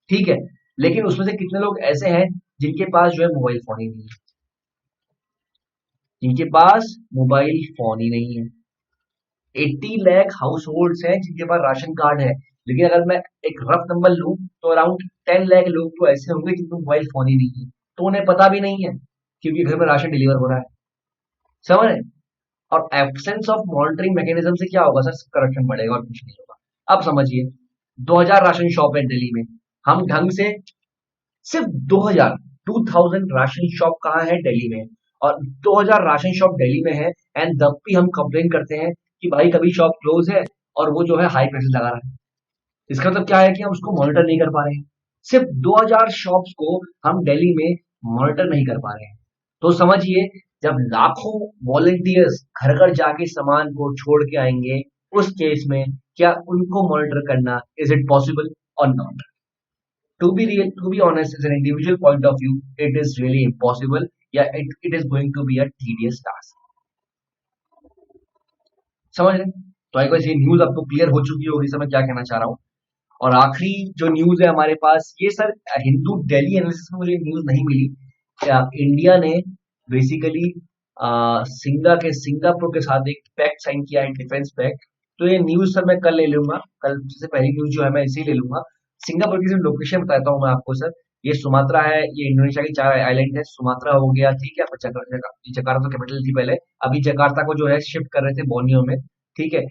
ठीक है। लेकिन उसमें से कितने लोग ऐसे हैं जिनके पास जो है मोबाइल फोन ही नहीं है? जिनके पास मोबाइल फोन ही नहीं है। 80 लाख हाउस होल्ड हैं जिनके पास राशन कार्ड है। लेकिन अगर मैं एक रफ नंबर लूं तो अराउंड 10 लाख लोग तो ऐसे होंगे जिनको मोबाइल फोन ही नहीं है, तो उन्हें पता भी नहीं है क्योंकि घर में राशन डिलीवर हो रहा है। समझ रहे हैं? और एब्सेंस ऑफ मॉनिटरिंग मैकेनिज्म से क्या होगा सर? करप्शन बढ़ेगा और कुछ नहीं होगा। अब समझिए, 2000 राशन शॉप है दिल्ली में, हम ढंग से सिर्फ 2000, 2000 राशन शॉप कहाँ है? दिल्ली में। और 2000 राशन शॉप दिल्ली में है, एंड तब भी हम कंप्लेन करते हैं कि भाई कभी शॉप क्लोज है और वो जो है हाई प्राइस लगा रहा है। इसका मतलब क्या है कि हम उसको मॉनिटर नहीं कर पा रहे हैं। सिर्फ 2000 शॉप्स को हम दिल्ली में मॉनिटर नहीं कर पा रहे हैं। तो समझिए, जब लाखों वॉलंटियर्स घर घर जाके सामान को छोड़ के आएंगे, उस केस में क्या उनको मॉनिटर करना, इज इट पॉसिबल और not? To be honest, as an individual point of view, it is really impossible. Yeah, it is going to be a tedious task. समझ रहे हैं? तो आई गेस ये न्यूज आपको क्लियर हो चुकी होगी सर मैं क्या कहना चाह रहा हूँ। और आखिरी जो न्यूज है हमारे पास, ये सर हिंदू डेली एनालिसिस में मुझे न्यूज नहीं मिली। क्या इंडिया ने बेसिकली सिंगापुर के साथ एक पैक्ट साइन किया है, डिफेंस पैक्ट। तो ये न्यूज सर मैं कल ले लूंगा, कल सबसे पहली न्यूज जो है मैं इसे ही ले लूंगा। सिंगापुर की सिर्फ लोकेशन बताता हूँ मैं आपको सर। ये सुमात्रा है, ये इंडोनेशिया की 4 आइलैंड है, सुमात्रा हो गया, ठीक है। जकार्ता तो कैपिटल थी पहले, अभी जकार्ता को जो है शिफ्ट कर रहे थे बोर्नियो में, ठीक है।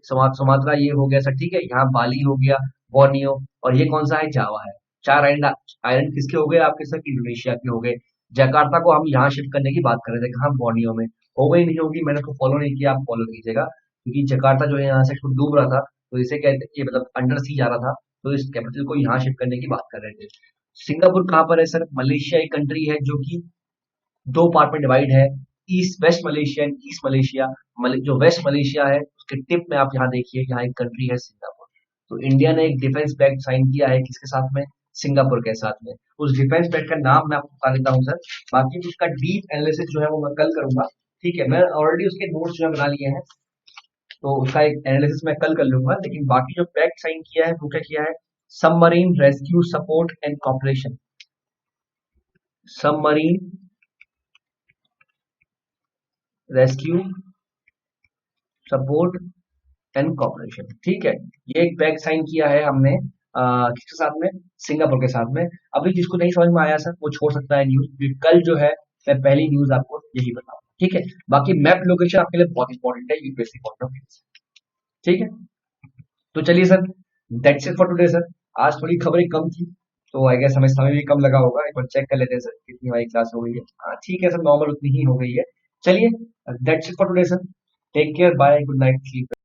सुमात्रा ये हो गया सर, ठीक है। यहाँ बाली हो गया, बोर्नियो, और ये कौन सा है? जावा है। 4 आइलैंड, आइलैंड किसके हो गए आपके सर? इंडोनेशिया के हो गए। जकार्ता को हम यहाँ शिफ्ट करने की बात कर रहे थे, कहाँ? बोर्नियो में। हो गई नहीं होगी, मैंने उसको फॉलो नहीं किया, आप फॉलो कीजिएगा, क्योंकि जकार्ता जो है यहाँ से खुद डूब रहा था, तो इसे कहते, ये मतलब अंडर सी जा रहा था, तो इस कैपिटल को यहाँ शिफ्ट करने की बात कर रहे थे। सिंगापुर कहाँ पर है सर? मलेशिया एक कंट्री है जो कि 2 पार्ट में डिवाइड है, east west Malaysia and east Malaysia. जो वेस्ट मलेशिया है उसके टिप में आप यहाँ देखिए, यहाँ एक कंट्री है सिंगापुर। तो इंडिया ने एक डिफेंस पैक्ट साइन किया है, किसके साथ में? सिंगापुर के साथ में। उस डिफेंस पैक्ट का नाम मैं आपको बता देता हूँ सर, बाकी उसका डीप एनालिसिस जो है वो मैं कल करूंगा, ठीक है। मैं ऑलरेडी उसके नोट्स जो है बना लिए हैं, तो उसका एक एनालिसिस मैं कल कर लूंगा। लेकिन बाकी जो पैक्ट साइन किया है वो क्या किया है? Submarine rescue support and cooperation, submarine rescue support and corporation. ठीक है, ये एक पैक्ट साइन किया है हमने किसके साथ में, सिंगापुर के साथ में। अभी जिसको नहीं समझ में आया सर वो छोड़ सकता है न्यूज, क्योंकि कल जो है मैं पहली न्यूज आपको यही बताऊंगा। ठीक है, बाकी मैप लोकेशन आपके लिए बहुत इंपॉर्टेंट है यूपीएससी पॉइंट ऑफ व्यू से। ठीक है, तो चलिए sir, that's it for today sir. आज थोड़ी खबरें कम थी, तो आई गेस हमें समय भी कम लगा होगा। एक बार चेक कर लेते हैं सर कितनी हमारी क्लास हो गई है। हाँ ठीक है सर, नॉर्मल उतनी ही हो गई है। चलिए, that's it for today sir. Take care, bye, good night, sleep.